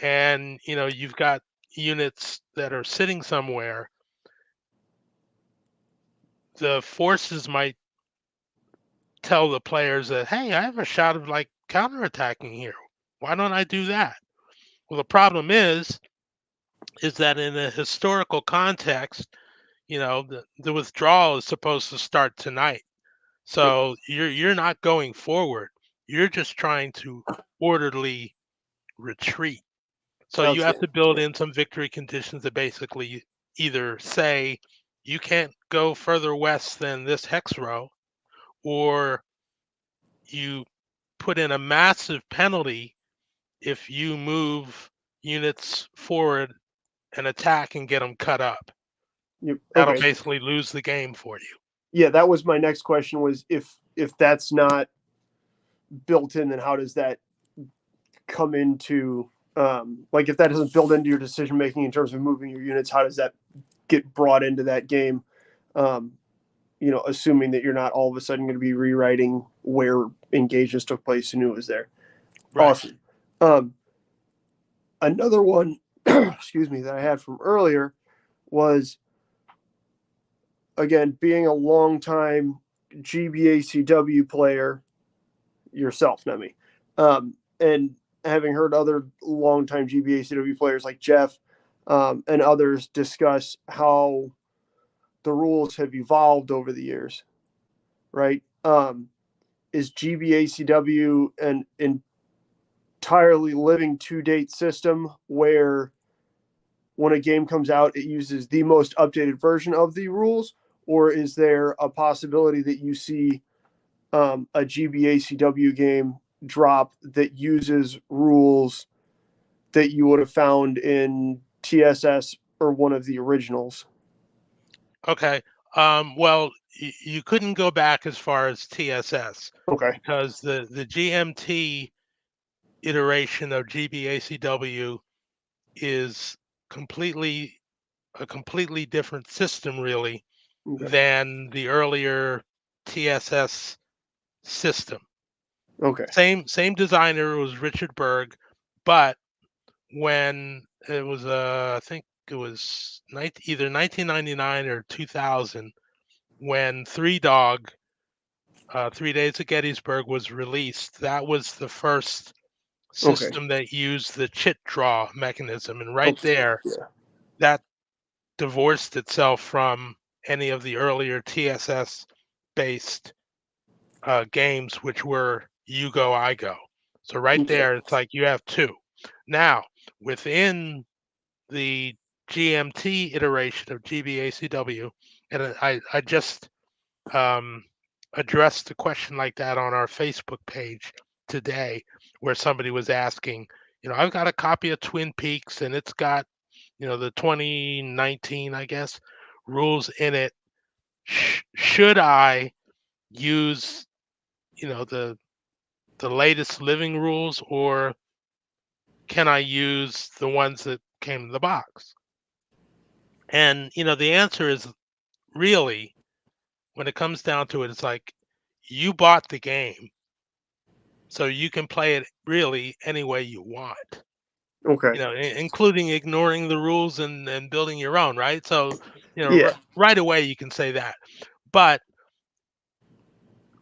and you've got units that are sitting somewhere, the forces might tell the players that, hey, I have a shot of like counterattacking here. Why don't I do that? Well, the problem is that in a historical context, the withdrawal is supposed to start tonight. So you're not going forward. You're just trying to orderly retreat. So you have to build in some victory conditions that basically either say you can't go further west than this hex row, or you put in a massive penalty if you move units forward and attack and get them cut up. That'll basically lose the game for you. Yeah, that was my next question, was if that's not built in, then how does that come into, like if that doesn't build into your decision making in terms of moving your units, how does that get brought into that game? Assuming that you're not all of a sudden going to be rewriting where engagements took place and who was there. Right. Awesome. Another one, excuse me, that I had from earlier was, again, being a long time GBACW player, yourself, not me. And having heard other longtime GBACW players like Jeff and others discuss how the rules have evolved over the years, right? Is GBACW an entirely living to-date system where when a game comes out, it uses the most updated version of the rules? Or is there a possibility that you see a GBACW game drop that uses rules that you would have found in TSS or one of the originals? Okay. Well, you couldn't go back as far as TSS Okay. because the GMT iteration of GBACW is a completely different system, really, Okay. than the earlier TSS system. Okay. Same designer was Richard Berg, but when it was I think it was either 1999 or 2000 when Three Dog 3 Days at Gettysburg was released. That was the first system that used the chit draw mechanism, and right there, that divorced itself from any of the earlier TSS based games, which were You Go, I Go. So right there, it's like you have two. Now, within the GMT iteration of GBACW, and I just addressed a question like that on our Facebook page today, where somebody was asking, I've got a copy of Twin Peaks and it's got, the 2019, I guess, rules in it. Should I use, the latest living rules, or can I use the ones that came in the box? And, the answer is really, when it comes down to it, it's like you bought the game, so you can play it really any way you want. Okay. Including ignoring the rules and building your own, right? So, Yeah. right away you can say that. But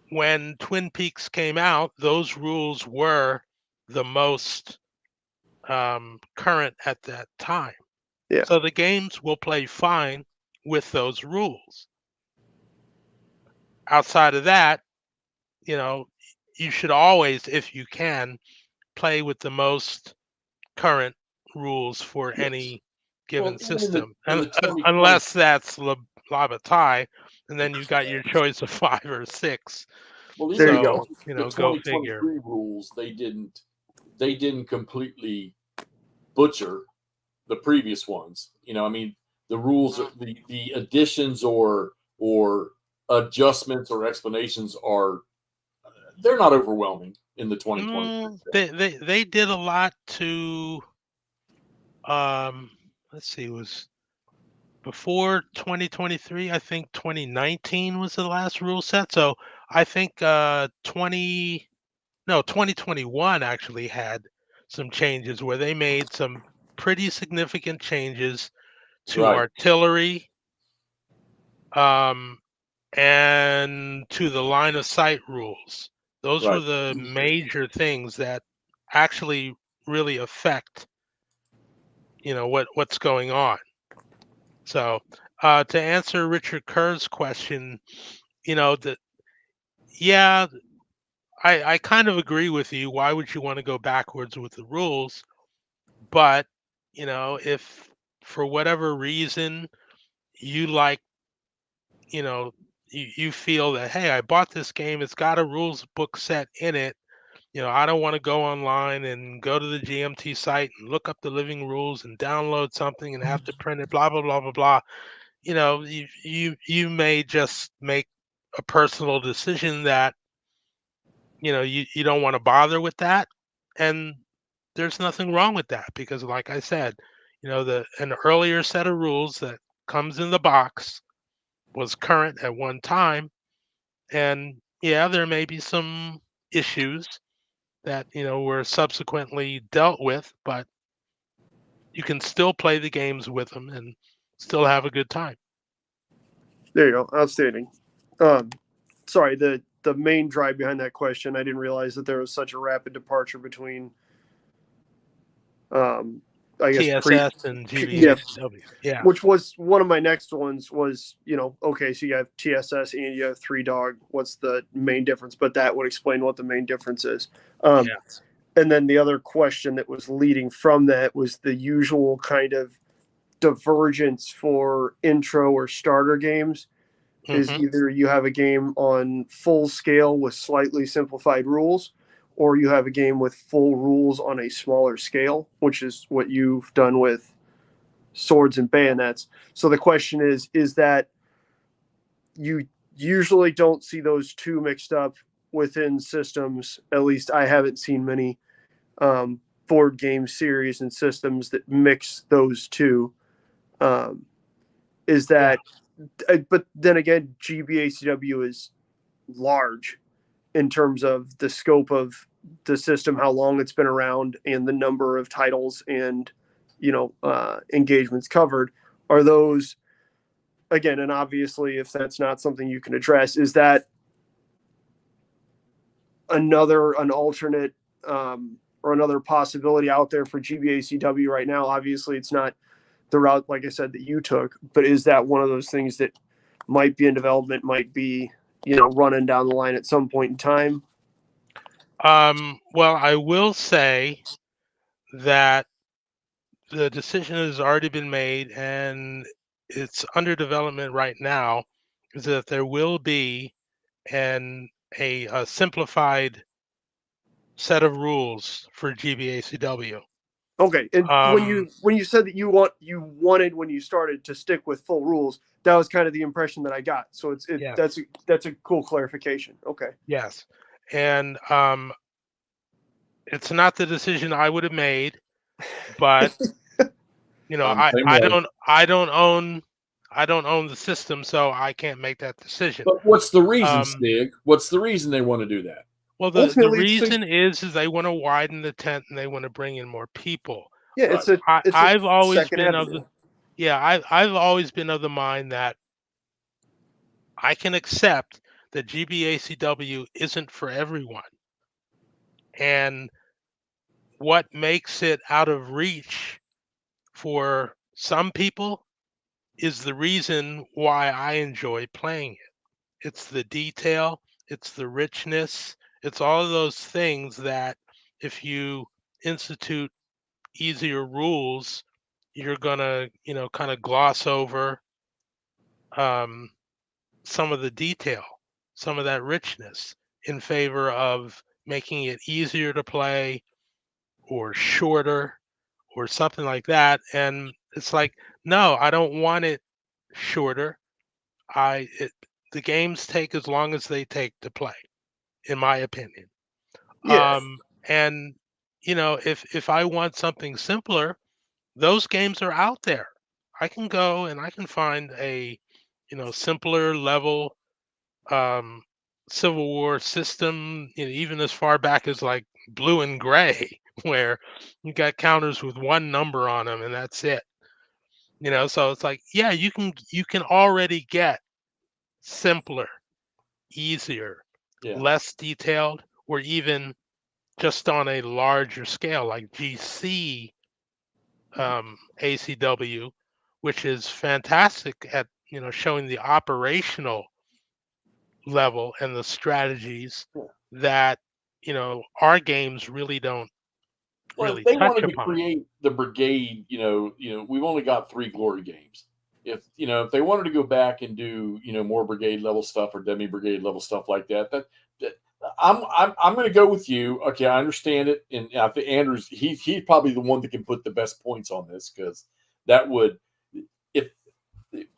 when Twin Peaks came out, those rules were the most current at that time. Yeah. So the games will play fine with those rules. Outside of that, you should always, if you can, play with the most current rules for any given Well, even system, in the 2020, unless that's Labatai, and then you've got your choice of 5 or 6. well, There even you go. the Go figure. 2023 rules, they didn't completely butcher the previous ones. I mean, the rules, the additions or adjustments or explanations they're not overwhelming in the 2023. They did a lot to let's see, it was before 2023. I think 2019 was the last rule set. So I think 2021 actually had some changes where they made some pretty significant changes to Right. artillery, and to the line of sight rules. Those were Right. the major things that actually really affect, what's going on. So to answer Richard Kerr's question, I kind of agree with you. Why would you want to go backwards with the rules? But, if for whatever reason you like, you feel that, hey, I bought this game, it's got a rules book set in it. I don't want to go online and go to the GMT site and look up the living rules and download something and have to print it, blah, blah, blah, blah, blah. You may just make a personal decision that, you don't want to bother with that. And there's nothing wrong with that because, like I said, an earlier set of rules that comes in the box was current at one time. And yeah, there may be some issues that, were subsequently dealt with, but you can still play the games with them and still have a good time. There you go. Outstanding. Sorry, the the main drive behind that question. I didn't realize that there was such a rapid departure between, I guess, TSS and GBACW. Yeah. Which was one of my next ones was, okay, so you have TSS and you have 3Dog. What's the main difference? But that would explain what the main difference is. And then the other question that was leading from that was the usual kind of divergence for intro or starter games is either you have a game on full scale with slightly simplified rules, or you have a game with full rules on a smaller scale, which is what you've done with Swords and Bayonets. So the question is that you usually don't see those two mixed up within systems. At least I haven't seen many board game series and systems that mix those two. Is that, but then again, GBACW is large in terms of the scope of the system, how long it's been around, and the number of titles and engagements covered. Are those, again, and obviously if that's not something you can address, is that an alternate or another possibility out there for GBACW right now? Obviously it's not the route, like I said, that you took, but is that one of those things that might be in development, might be running down the line at some point in time? Well, I will say that the decision has already been made and it's under development right now, is that there will be a simplified set of rules for GBACW. Okay, and when you said that you wanted when you started to stick with full rules, that was kind of the impression that I got. So that's a cool clarification. Okay. Yes, and it's not the decision I would have made, but I don't own the system, so I can't make that decision. But what's the reason, Stig? What's the reason they want to do that? Well, the reason is they want to widen the tent and they want to bring in more people. Yeah, I've always been of the mind that I can accept that GBACW isn't for everyone, and what makes it out of reach for some people is the reason why I enjoy playing it. It's the detail, it's the richness, it's all of those things that if you institute easier rules, you're gonna, kind of gloss over some of the detail, some of that richness in favor of making it easier to play or shorter or something like that. And it's like, no, I don't want it shorter. The games take as long as they take to play, in my opinion. Yeah. And if I want something simpler, those games are out there. I can go and I can find a simpler level Civil War system, even as far back as like Blue and Gray, where you got counters with one number on them and that's it. So it's like, yeah, you can already get simpler, easier, less detailed, or even just on a larger scale like GC ACW, which is fantastic at showing the operational level and the strategies that our games really don't really if they touch wanted upon. to create the brigade, we've only got 3 glory games. If they wanted to go back and do more brigade level stuff or demi brigade level stuff like that, I'm going to go with you. Okay, I understand it, and I think Andrew's he's probably the one that can put the best points on this, because that would, if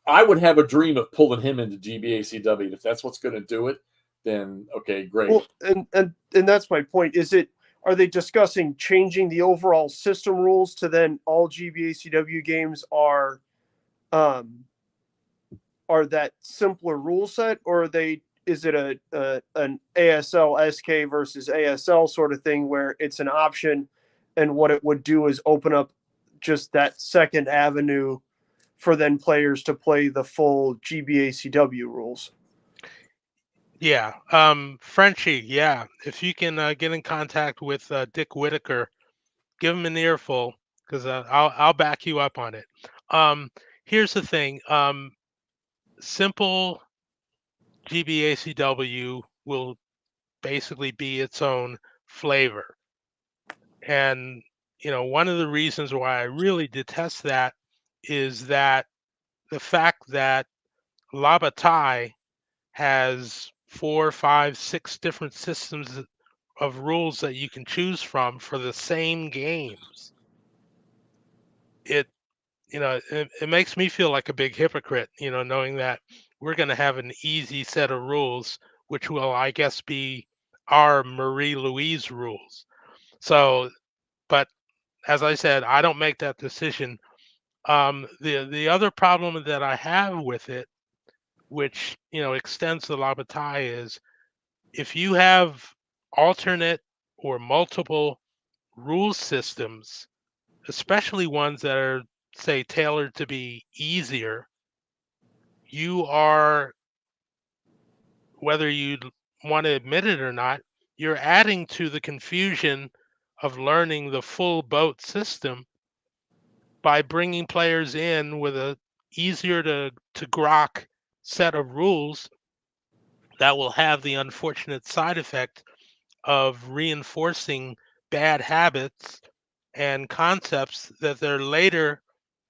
I would have a dream of pulling him into GBACW. If that's what's going to do it, then okay, great. Well, and that's my point. Are they discussing changing the overall system rules to then all GBACW games are that simpler rule set, or is it an ASL SK versus ASL sort of thing where it's an option, and what it would do is open up just that second avenue for then players to play the full GBACW rules? Yeah. Frenchie, yeah. If you can get in contact with Dick Whitaker, give him an earful, because I'll back you up on it. Um, Here's the thing. Simple GBACW will basically be its own flavor. And, one of the reasons why I really detest that is that the fact that Labatai has 4, 5, 6 different systems of rules that you can choose from for the same games. It, it makes me feel like a big hypocrite, knowing that we're going to have an easy set of rules, which will, I guess, be our Marie Louise rules. So, but as I said, I don't make that decision. The other problem that I have with it, which extends the Labatai, is if you have alternate or multiple rule systems, especially ones that are, say, tailored to be easier, you are, whether you want to admit it or not, you're adding to the confusion of learning the full boat system by bringing players in with a easier to grok set of rules that will have the unfortunate side effect of reinforcing bad habits and concepts that they're later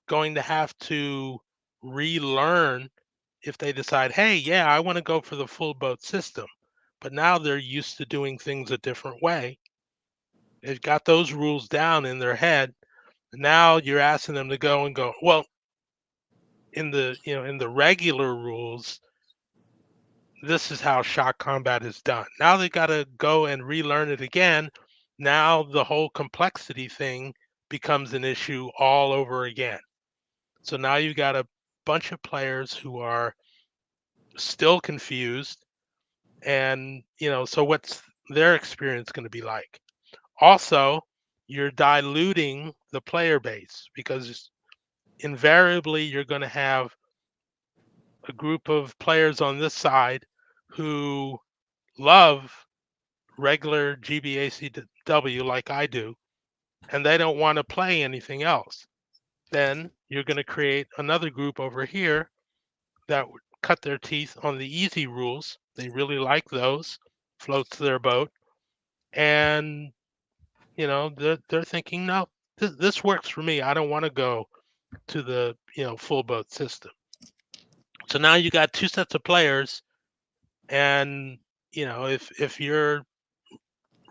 going to have to relearn if they decide, hey, yeah, I want to go for the full boat system. But now they're used to doing things a different way. They've got those rules down in their head. Now you're asking them to go, well, in the regular rules, this is how shock combat is done. Now they got to go and relearn it again. Now the whole complexity thing becomes an issue all over again. So now you've got a bunch of players who are still confused, and so what's their experience going to be like? Also, you're diluting the player base, because invariably you're going to have a group of players on this side who love regular GBACW like I do, and they don't want to play anything else. Then you're going to create another group over here that would cut their teeth on the easy rules. They really like those, floats their boat, and they're thinking, no, this works for me. I don't want to go to the full boat system. So now you got two sets of players, and if you're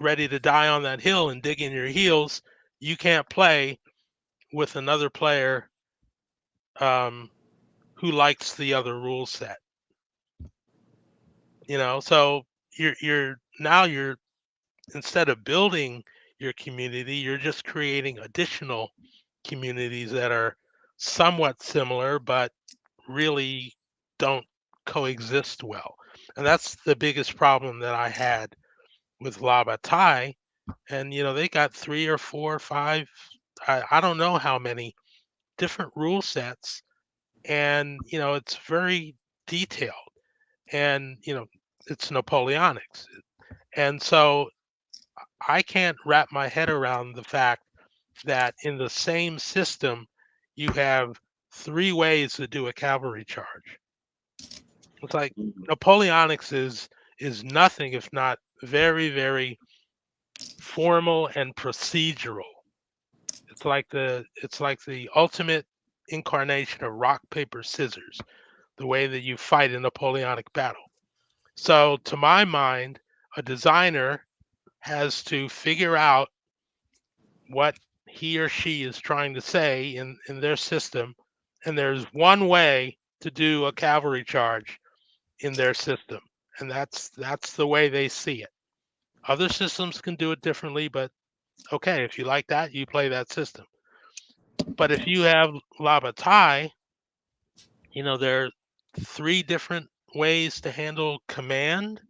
ready to die on that hill and dig in your heels, you can't play with another player who likes the other rule set. So you're instead of building your community, you're just creating additional communities that are somewhat similar, but really don't coexist well. And that's the biggest problem that I had with Labatai. And they got 3 or 4 or 5, I don't know how many different rule sets, and it's very detailed, and it's Napoleonics. And so I can't wrap my head around the fact that in the same system you have 3 ways to do a cavalry charge. It's like Napoleonics is nothing if not very, very formal and procedural. It's like the ultimate incarnation of rock, paper, scissors, the way that you fight a Napoleonic battle. So to my mind, a designer has to figure out what he or she is trying to say in their system, and there's one way to do a cavalry charge in their system, and that's the way they see it. Other systems can do it differently, but okay, if you like that, you play that system. But if you have Labatai, there are 3 different ways to handle command,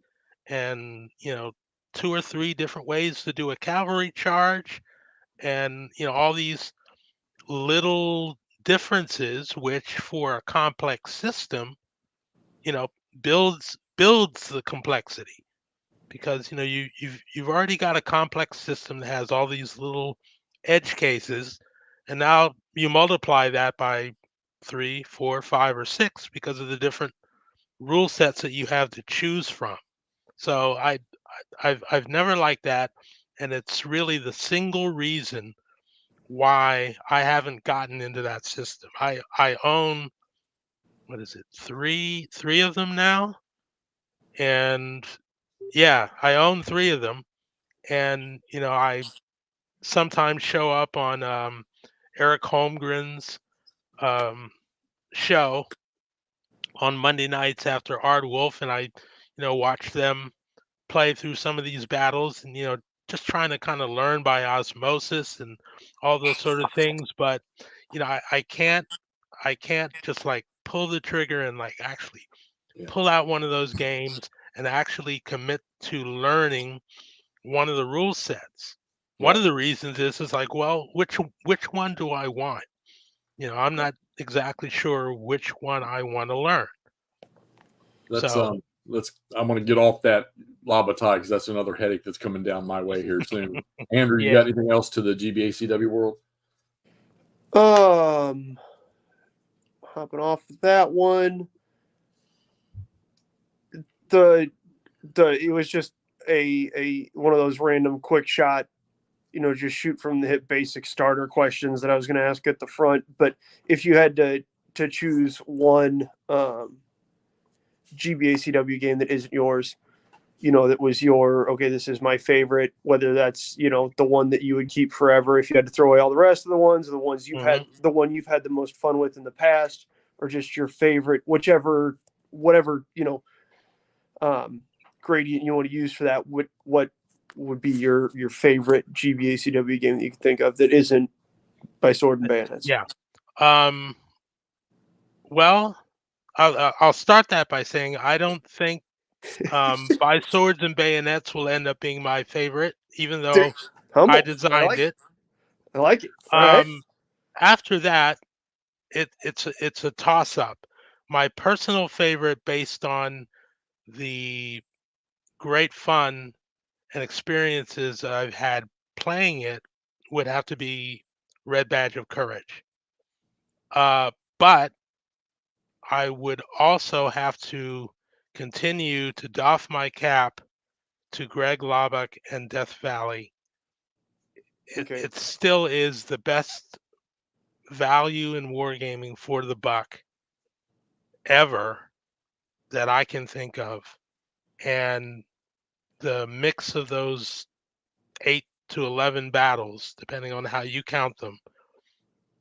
and 2 or 3 different ways to do a cavalry charge, and all these little differences, which for a complex system, builds builds the complexity, because you've already got a complex system that has all these little edge cases, and now you multiply that by 3, 4, 5, or 6 because of the different rule sets that you have to choose from. So I've never liked that, and it's really the single reason why I haven't gotten into that system. I own, what is it, three of them now, and yeah, I own 3 of them, and I sometimes show up on Eric Holmgren's um, show on Monday nights after Ard Wolf, and I watch them play through some of these battles, and just trying to kind of learn by osmosis and all those sort of things. But I can't just like pull the trigger and like actually pull out one of those games and actually commit to learning one of the rule sets. One of the reasons is like, well, which one do I want? I'm not exactly sure which one I want to learn. I'm going to get off that Labatai because that's another headache that's coming down my way here soon. Andrew, you got anything else to the GBACW world? Hopping off that one. It was just a one of those random quick shot, just shoot from the hip basic starter questions that I was going to ask at the front. But if you had to choose one GBACW game that isn't yours, that was this is my favorite, whether that's, the one that you would keep forever if you had to throw away all the rest of the ones, or the ones you've had, the one you've had the most fun with in the past, or just your favorite, whatever, gradient you want to use for that, what would be your favorite GBACW game that you can think of that isn't by Sword and Bayonets? Yeah. Well, I'll start that by saying I don't think By Swords and Bayonets will end up being my favorite, even though I designed it. I like it. Right. After that, it's a toss-up. My personal favorite, based on the great fun and experiences I've had playing it, would have to be Red Badge of Courage. But I would also have to continue to doff my cap to Greg Lubbock and Death Valley. It still is the best value in wargaming for the buck ever that I can think of. And the mix of those 8 to 11 battles, depending on how you count them,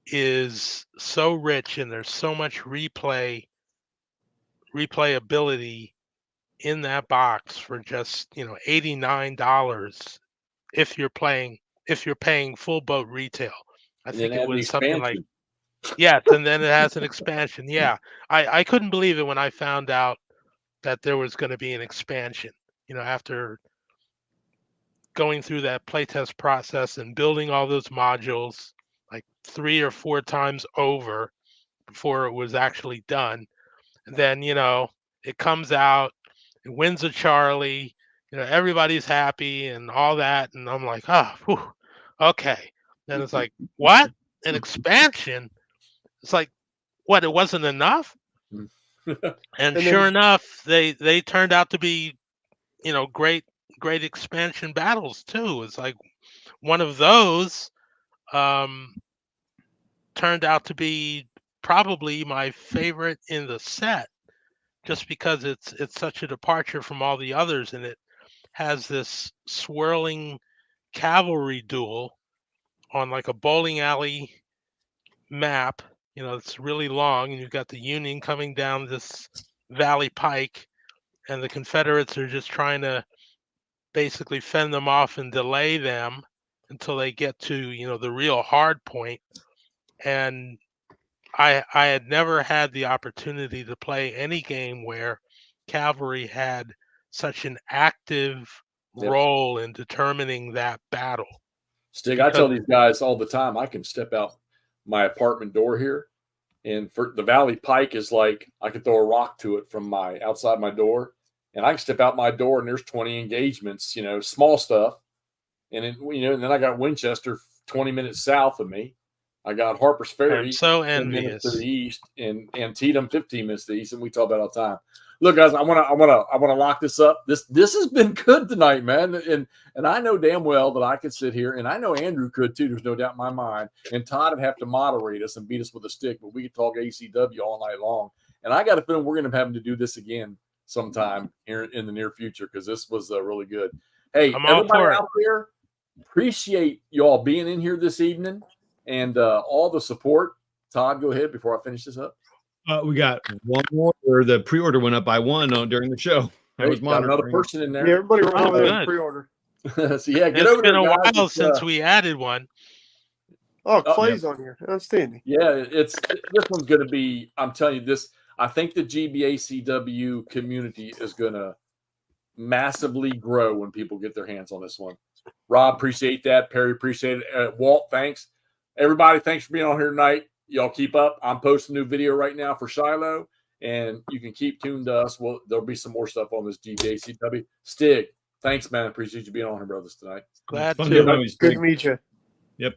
is so rich, and there's so much replayability in that box for just $89 if you're paying full boat retail. I think it was something like, yes, and then it has an expansion. Yeah, I couldn't believe it when I found out that there was going to be an expansion. After going through that playtest process and building all those modules like 3 or 4 times over before it was actually done, and then it comes out, it wins a Charlie, everybody's happy and all that, and I'm like, oh, okay. Then it's like, what? An expansion? It's like, what? It wasn't enough? And sure enough, they turned out to be, great expansion battles too. It's like one of those turned out to be probably my favorite in the set, just because it's such a departure from all the others, and it has this swirling cavalry duel on like a bowling alley map. It's really long, and you've got the Union coming down this valley pike, and the Confederates are just trying to basically fend them off and delay them until they get to the real hard point. And I had never had the opportunity to play any game where cavalry had such an active role in determining that battle. Stig, I tell these guys all the time, I can step out my apartment door here, and for the Valley Pike is like I could throw a rock to it from outside my door, and I can step out my door and there's 20 engagements, small stuff. And and then I got Winchester 20 minutes south of me. I got Harper's Ferry I'm so 10 minutes to envious. the east, and Antietam 15 minutes to the east, and we talk about it all the time. Look, guys, I wanna lock this up. This has been good tonight, man. And I know damn well that I could sit here, and I know Andrew could too. There's no doubt in my mind. And Todd would have to moderate us and beat us with a stick, but we could talk ACW all night long. And I got a feeling we're gonna have to do this again sometime here in the near future because this was really good. Hey, I'm all everybody for it. out there, appreciate y'all being in here this evening and all the support. Todd, go ahead before I finish this up. We got one more. The pre-order went up by one during the show. I was Got another monitoring. person in Yeah, there. everybody went over there good. and pre-order. So yeah, get It's over been there, a guys. while It's, since we added one. Oh, Clay's on here. Outstanding. Yeah, this one's going to be. I'm telling you this. I think the GBACW community is going to massively grow when people get their hands on this one. Rob, appreciate that. Perry, appreciate it. Walt, thanks. Everybody, thanks for being on here tonight. Y'all keep up. I'm posting a new video right now for Shiloh, and you can keep tuned to us. There'll be some more stuff on this GBACW. Stig, thanks, man. Appreciate you being on here, brothers, tonight. Glad Fun to. to know he's Good to meet you. Yep.